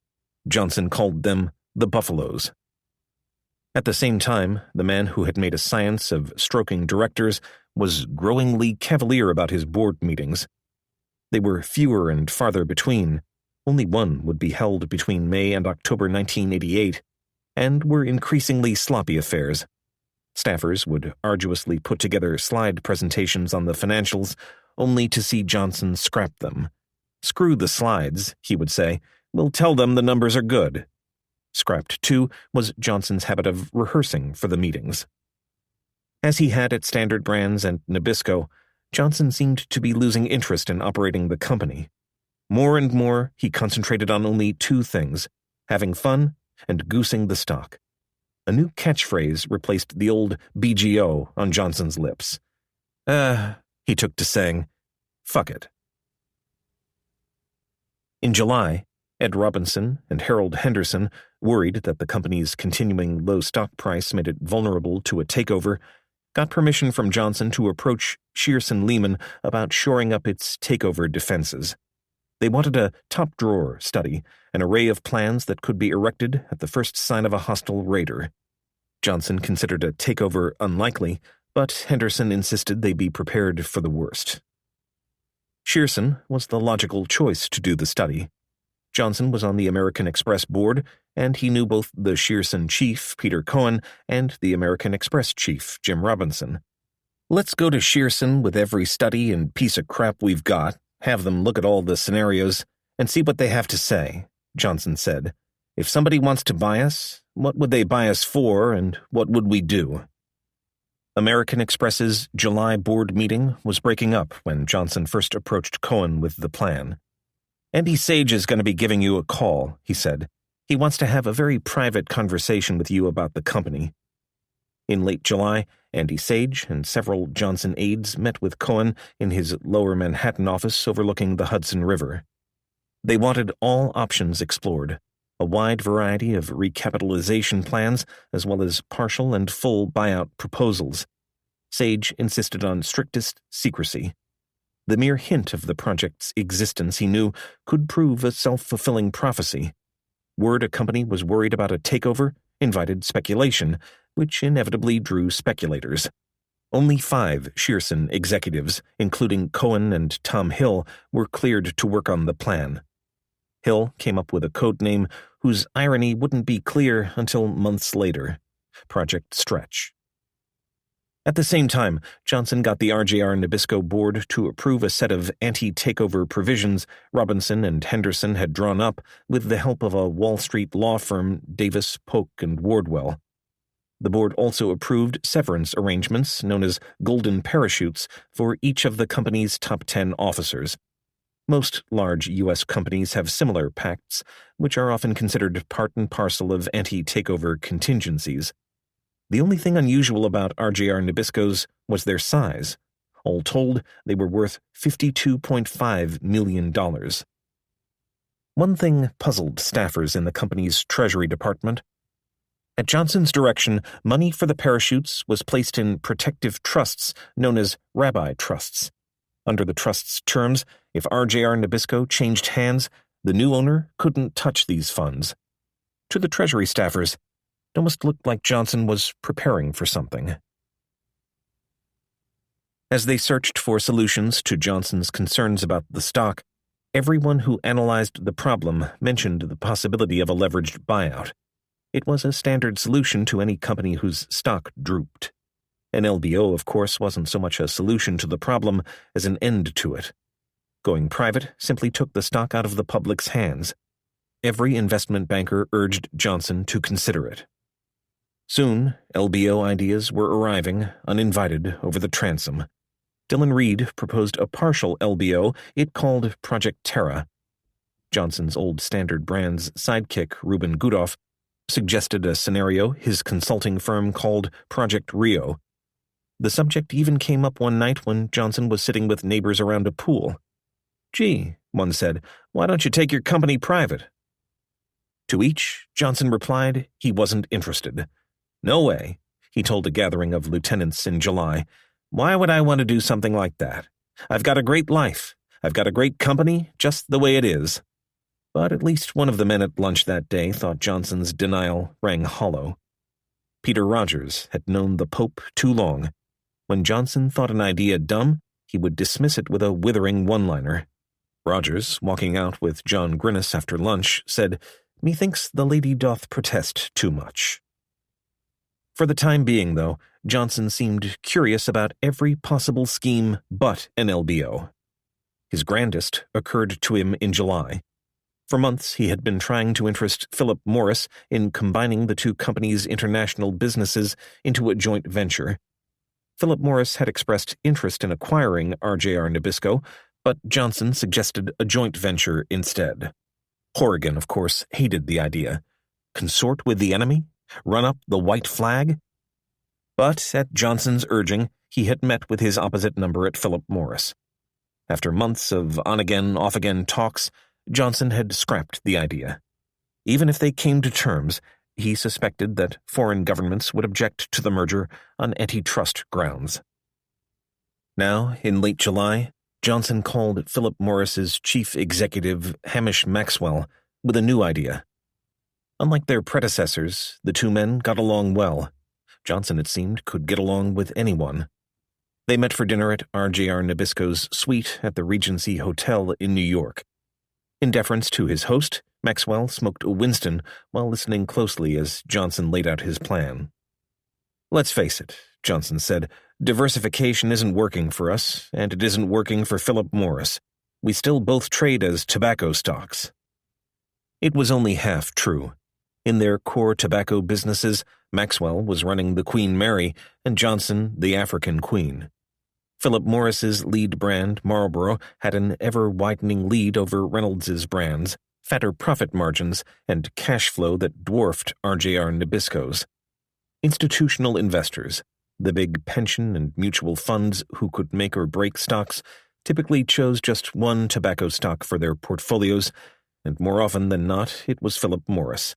Johnson called them the Buffaloes. At the same time, the man who had made a science of stroking directors was growingly cavalier about his board meetings. They were fewer and farther between. Only one would be held between May and October 1988, and were increasingly sloppy affairs. Staffers would arduously put together slide presentations on the financials, only to see Johnson scrap them. "Screw the slides," he would say. "We'll tell them the numbers are good." Scrapped, too, was Johnson's habit of rehearsing for the meetings. As he had at Standard Brands and Nabisco, Johnson seemed to be losing interest in operating the company. More and more, he concentrated on only 2 things, having fun and goosing the stock. A new catchphrase replaced the old BGO on Johnson's lips. He took to saying, "Fuck it." In July, Ed Robinson and Harold Henderson, worried that the company's continuing low stock price made it vulnerable to a takeover, got permission from Johnson to approach Shearson Lehman about shoring up its takeover defenses. They wanted a top-drawer study, an array of plans that could be erected at the first sign of a hostile raider. Johnson considered a takeover unlikely, but Henderson insisted they be prepared for the worst. Shearson was the logical choice to do the study. Johnson was on the American Express board, and he knew both the Shearson chief, Peter Cohen, and the American Express chief, Jim Robinson. "Let's go to Shearson with every study and piece of crap we've got, have them look at all the scenarios, and see what they have to say," Johnson said. "If somebody wants to buy us, what would they buy us for, and what would we do?" American Express's July board meeting was breaking up when Johnson first approached Cohen with the plan. "Andy Sage is going to be giving you a call," he said. "He wants to have a very private conversation with you about the company." In late July, Andy Sage and several Johnson aides met with Cohen in his lower Manhattan office overlooking the Hudson River. They wanted all options explored, a wide variety of recapitalization plans as well as partial and full buyout proposals. Sage insisted on strictest secrecy. The mere hint of the project's existence, he knew, could prove a self-fulfilling prophecy. Word a company was worried about a takeover invited speculation, which inevitably drew speculators. Only 5 Shearson executives, including Cohen and Tom Hill, were cleared to work on the plan. Hill came up with a code name whose irony wouldn't be clear until months later: Project Stretch. At the same time, Johnson got the RJR Nabisco board to approve a set of anti-takeover provisions Robinson and Henderson had drawn up with the help of a Wall Street law firm, Davis, Polk & Wardwell. The board also approved severance arrangements known as golden parachutes for each of the company's top 10 officers. Most large U.S. companies have similar pacts, which are often considered part and parcel of anti-takeover contingencies. The only thing unusual about RJR Nabisco's was their size. All told, they were worth $52.5 million. One thing puzzled staffers in the company's Treasury Department. At Johnson's direction, money for the parachutes was placed in protective trusts known as rabbi trusts. Under the trust's terms, if RJR Nabisco changed hands, The new owner couldn't touch these funds. To the Treasury staffers, it almost looked like Johnson was preparing for something. As they searched for solutions to Johnson's concerns about the stock, everyone who analyzed the problem mentioned the possibility of a leveraged buyout. It was a standard solution to any company whose stock drooped. An LBO, of course, wasn't so much a solution to the problem as an end to it. Going private simply took the stock out of the public's hands. Every investment banker urged Johnson to consider it. Soon, LBO ideas were arriving, uninvited, over the transom. Dillon Reed proposed a partial LBO it called Project Terra. Johnson's old Standard Brands sidekick, Ruben Gudoff, suggested a scenario his consulting firm called Project Rio. The subject even came up one night when Johnson was sitting with neighbors around a pool. "Gee," one said, "why don't you take your company private?" To each, Johnson replied he wasn't interested. "No way," he told a gathering of lieutenants in July. "Why would I want to do something like that? I've got a great life. I've got a great company, just the way it is." But at least one of the men at lunch that day thought Johnson's denial rang hollow. Peter Rogers had known the Pope too long. When Johnson thought an idea dumb, he would dismiss it with a withering one-liner. Rogers, walking out with John Grinnis after lunch, said, "Methinks the lady doth protest too much." For the time being, though, Johnson seemed curious about every possible scheme but an LBO. His grandest occurred to him in July. For months, he had been trying to interest Philip Morris in combining the two companies' international businesses into a joint venture. Philip Morris had expressed interest in acquiring RJR Nabisco, but Johnson suggested a joint venture instead. Horrigan, of course, hated the idea. Consort with the enemy? Run up the white flag? But, at Johnson's urging, he had met with his opposite number at Philip Morris. After months of on-again, off-again talks, Johnson had scrapped the idea. Even if they came to terms, he suspected that foreign governments would object to the merger on antitrust grounds. Now, in late July, Johnson called Philip Morris's chief executive, Hamish Maxwell, with a new idea. Unlike their predecessors, the two men got along well. Johnson, it seemed, could get along with anyone. They met for dinner at RJR Nabisco's suite at the Regency Hotel in New York. In deference to his host, Maxwell smoked a Winston while listening closely as Johnson laid out his plan. "Let's face it," Johnson said, "diversification isn't working for us, and it isn't working for Philip Morris. We still both trade as tobacco stocks." It was only half true. In their core tobacco businesses, Maxwell was running the Queen Mary and Johnson the African Queen. Philip Morris's lead brand, Marlboro, had an ever-widening lead over Reynolds's brands, fatter profit margins, and cash flow that dwarfed RJR Nabisco's. Institutional investors, the big pension and mutual funds who could make or break stocks, typically chose just one tobacco stock for their portfolios, and more often than not, it was Philip Morris.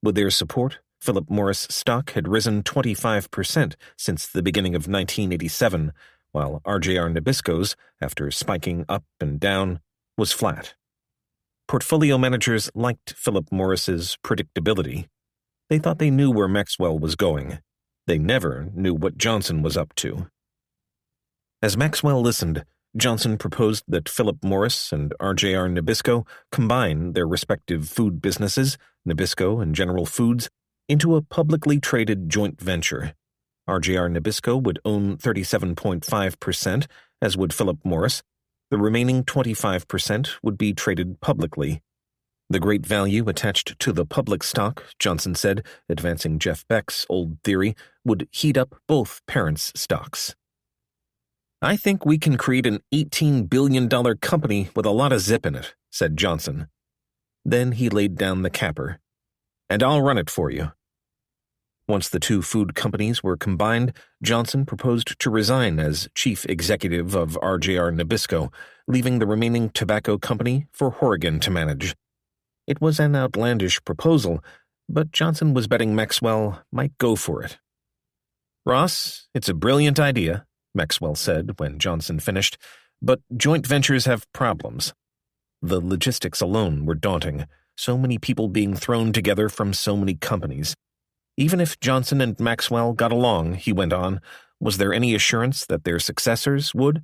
With their support, Philip Morris stock had risen 25% since the beginning of 1987, while RJR Nabisco's, after spiking up and down, was flat. Portfolio managers liked Philip Morris's predictability. They thought they knew where Maxwell was going. They never knew what Johnson was up to. As Maxwell listened, Johnson proposed that Philip Morris and RJR Nabisco combine their respective food businesses, Nabisco and General Foods, into a publicly traded joint venture. RJR Nabisco would own 37.5%, as would Philip Morris. The remaining 25% would be traded publicly. The great value attached to the public stock, Johnson said, advancing Jeff Beck's old theory, would heat up both parents' stocks. "I think we can create an $18 billion company with a lot of zip in it," said Johnson. Then he laid down the capper. "And I'll run it for you." Once the two food companies were combined, Johnson proposed to resign as chief executive of RJR Nabisco, leaving the remaining tobacco company for Horrigan to manage. It was an outlandish proposal, but Johnson was betting Maxwell might go for it. "Ross, it's a brilliant idea," Maxwell said when Johnson finished, "but joint ventures have problems." The logistics alone were daunting, so many people being thrown together from so many companies. Even if Johnson and Maxwell got along, he went on, was there any assurance that their successors would?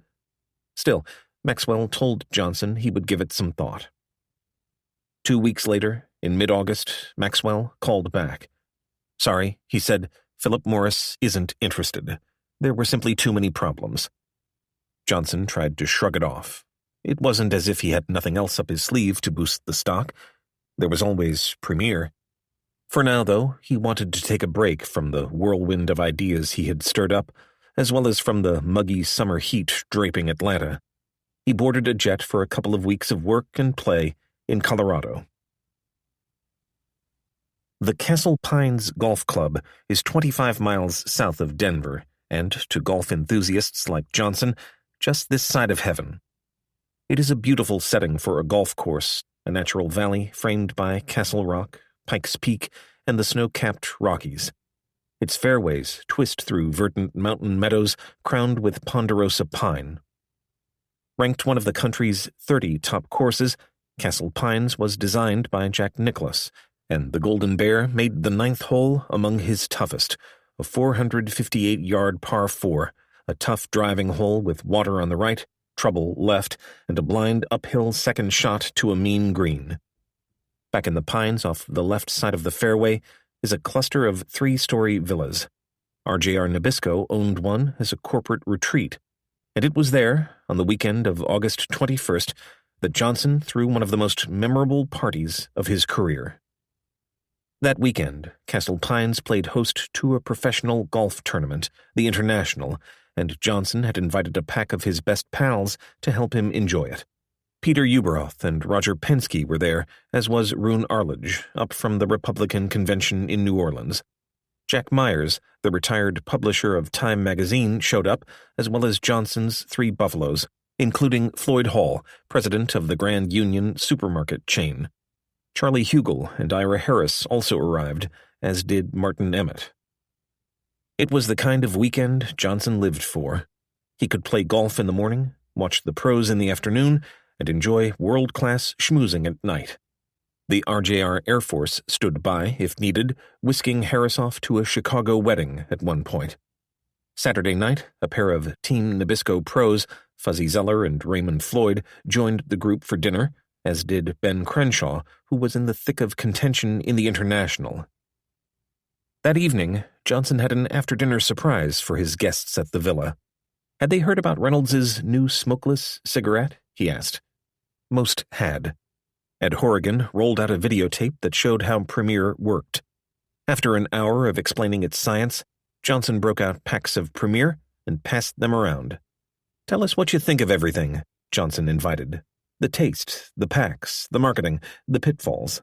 Still, Maxwell told Johnson he would give it some thought. 2 weeks later, in mid-August, Maxwell called back. Sorry, he said, Philip Morris isn't interested. There were simply too many problems. Johnson tried to shrug it off. It wasn't as if he had nothing else up his sleeve to boost the stock. There was always Premier. For now, though, he wanted to take a break from the whirlwind of ideas he had stirred up, as well as from the muggy summer heat draping Atlanta. He boarded a jet for a couple of weeks of work and play in Colorado. The Castle Pines Golf Club is 25 miles south of Denver, and, to golf enthusiasts like Johnson, just this side of heaven. It is a beautiful setting for a golf course, a natural valley framed by Castle Rock, Pikes Peak, and the snow-capped Rockies. Its fairways twist through verdant mountain meadows crowned with ponderosa pine. Ranked one of the country's 30 top courses, Castle Pines was designed by Jack Nicklaus, and the Golden Bear made the 9th hole among his toughest, a 458-yard par 4, a tough driving hole with water on the right, trouble left, and a blind uphill second shot to a mean green. Back in the pines off the left side of the fairway is a cluster of 3-story villas. RJR Nabisco owned one as a corporate retreat, and it was there, on the weekend of August 21st, that Johnson threw one of the most memorable parties of his career. That weekend, Castle Pines played host to a professional golf tournament, the International, and Johnson had invited a pack of his best pals to help him enjoy it. Peter Ueberroth and Roger Penske were there, as was Roone Arledge, up from the Republican convention in New Orleans. Jack Myers, the retired publisher of Time magazine, showed up, as well as Johnson's 3 Buffaloes, including Floyd Hall, president of the Grand Union supermarket chain. Charlie Hugel and Ira Harris also arrived, as did Martin Emmett. It was the kind of weekend Johnson lived for. He could play golf in the morning, watch the pros in the afternoon, and enjoy world-class schmoozing at night. The RJR Air Force stood by, if needed, whisking Harris off to a Chicago wedding at one point. Saturday night, a pair of Team Nabisco pros, Fuzzy Zeller and Raymond Floyd, joined the group for dinner, as did Ben Crenshaw, who was in the thick of contention in the International. That evening, Johnson had an after-dinner surprise for his guests at the villa. Had they heard about Reynolds's new smokeless cigarette? He asked. Most had. Ed Horrigan rolled out a videotape that showed how Premier worked. After an hour of explaining its science, Johnson broke out packs of Premier and passed them around. Tell us what you think of everything, Johnson invited. The taste, the packs, the marketing, the pitfalls.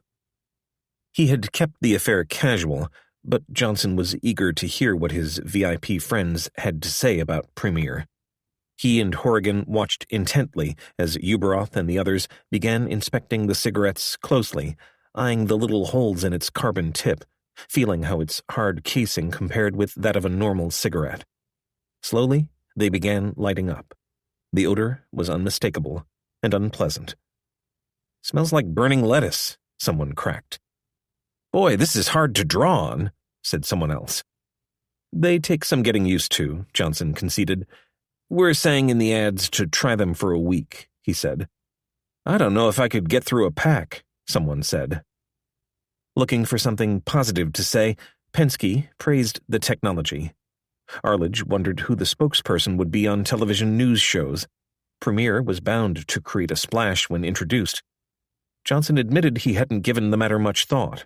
He had kept the affair casual, but Johnson was eager to hear what his VIP friends had to say about Premier. He and Horrigan watched intently as Ueberroth and the others began inspecting the cigarettes closely, eyeing the little holes in its carbon tip, feeling how its hard casing compared with that of a normal cigarette. Slowly, they began lighting up. The odor was unmistakable and unpleasant. Smells like burning lettuce, someone cracked. Boy, this is hard to draw on, said someone else. They take some getting used to, Johnson conceded. We're saying in the ads to try them for a week, he said. I don't know if I could get through a pack, someone said. Looking for something positive to say, Penske praised the technology. Arledge wondered who the spokesperson would be on television news shows. Premier was bound to create a splash when introduced. Johnson admitted he hadn't given the matter much thought.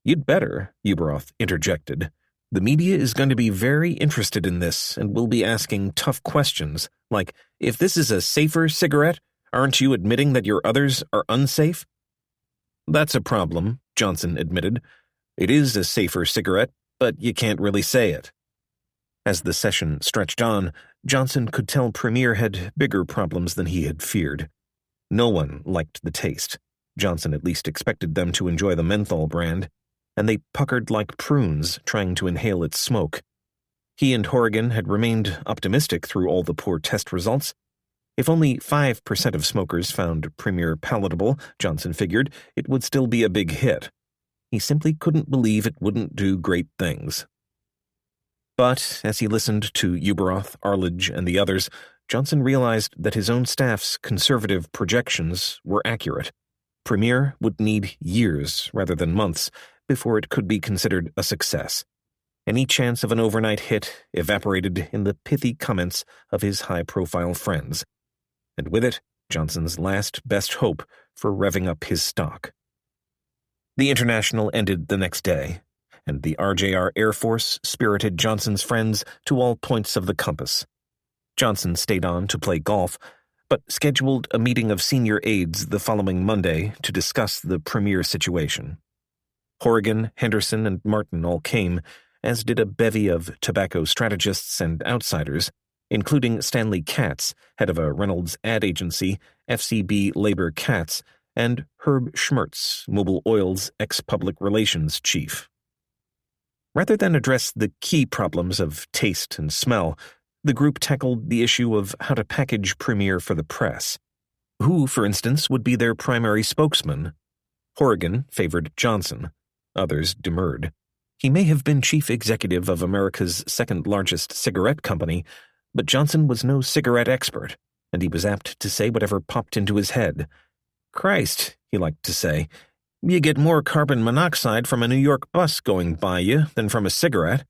You'd better, Ueberroth interjected. The media is going to be very interested in this and will be asking tough questions, like, if this is a safer cigarette, aren't you admitting that your others are unsafe? That's a problem, Johnson admitted. It is a safer cigarette, but you can't really say it. As the session stretched on, Johnson could tell Premier had bigger problems than he had feared. No one liked the taste. Johnson at least expected them to enjoy the menthol brand, and they puckered like prunes trying to inhale its smoke. He and Horrigan had remained optimistic through all the poor test results. If only 5% of smokers found Premier palatable, Johnson figured, it would still be a big hit. He simply couldn't believe it wouldn't do great things. But as he listened to Uberoth, Arledge, and the others, Johnson realized that his own staff's conservative projections were accurate. Premier would need years rather than months before it could be considered a success. Any chance of an overnight hit evaporated in the pithy comments of his high-profile friends, and with it, Johnson's last best hope for revving up his stock. The International ended the next day, and the RJR Air Force spirited Johnson's friends to all points of the compass. Johnson stayed on to play golf, but scheduled a meeting of senior aides the following Monday to discuss the Premier situation. Horrigan, Henderson, and Martin all came, as did a bevy of tobacco strategists and outsiders, including Stanley Katz, head of a Reynolds ad agency, FCB Labor Katz, and Herb Schmertz, Mobil Oil's ex-public relations chief. Rather than address the key problems of taste and smell, the group tackled the issue of how to package Premier for the press. Who, for instance, would be their primary spokesman? Horrigan favored Johnson. Others demurred. He may have been chief executive of America's second-largest cigarette company, but Johnson was no cigarette expert, and he was apt to say whatever popped into his head. "Christ," he liked to say, "you get more carbon monoxide from a New York bus going by you than from a cigarette."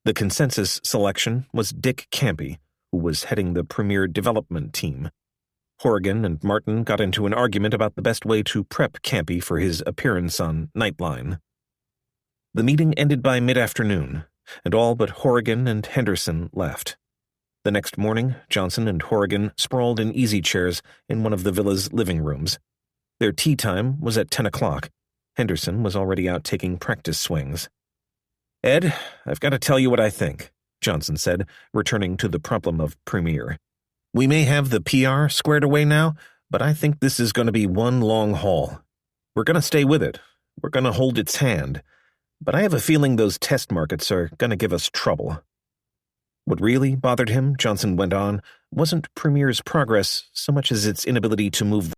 The consensus selection was Dick Campy, who was heading the Premier development team. Horrigan and Martin got into an argument about the best way to prep Campy for his appearance on Nightline. The meeting ended by mid-afternoon, and all but Horrigan and Henderson left. The next morning, Johnson and Horrigan sprawled in easy chairs in one of the villa's living rooms. Their tea time was at 10 o'clock. Henderson was already out taking practice swings. "Ed, I've got to tell you what I think," Johnson said, returning to the problem of Premier. "We may have the PR squared away now, but I think this is going to be one long haul. We're going to stay with it. We're going to hold its hand. But I have a feeling those test markets are going to give us trouble." What really bothered him, Johnson went on, wasn't Premier's progress so much as its inability to move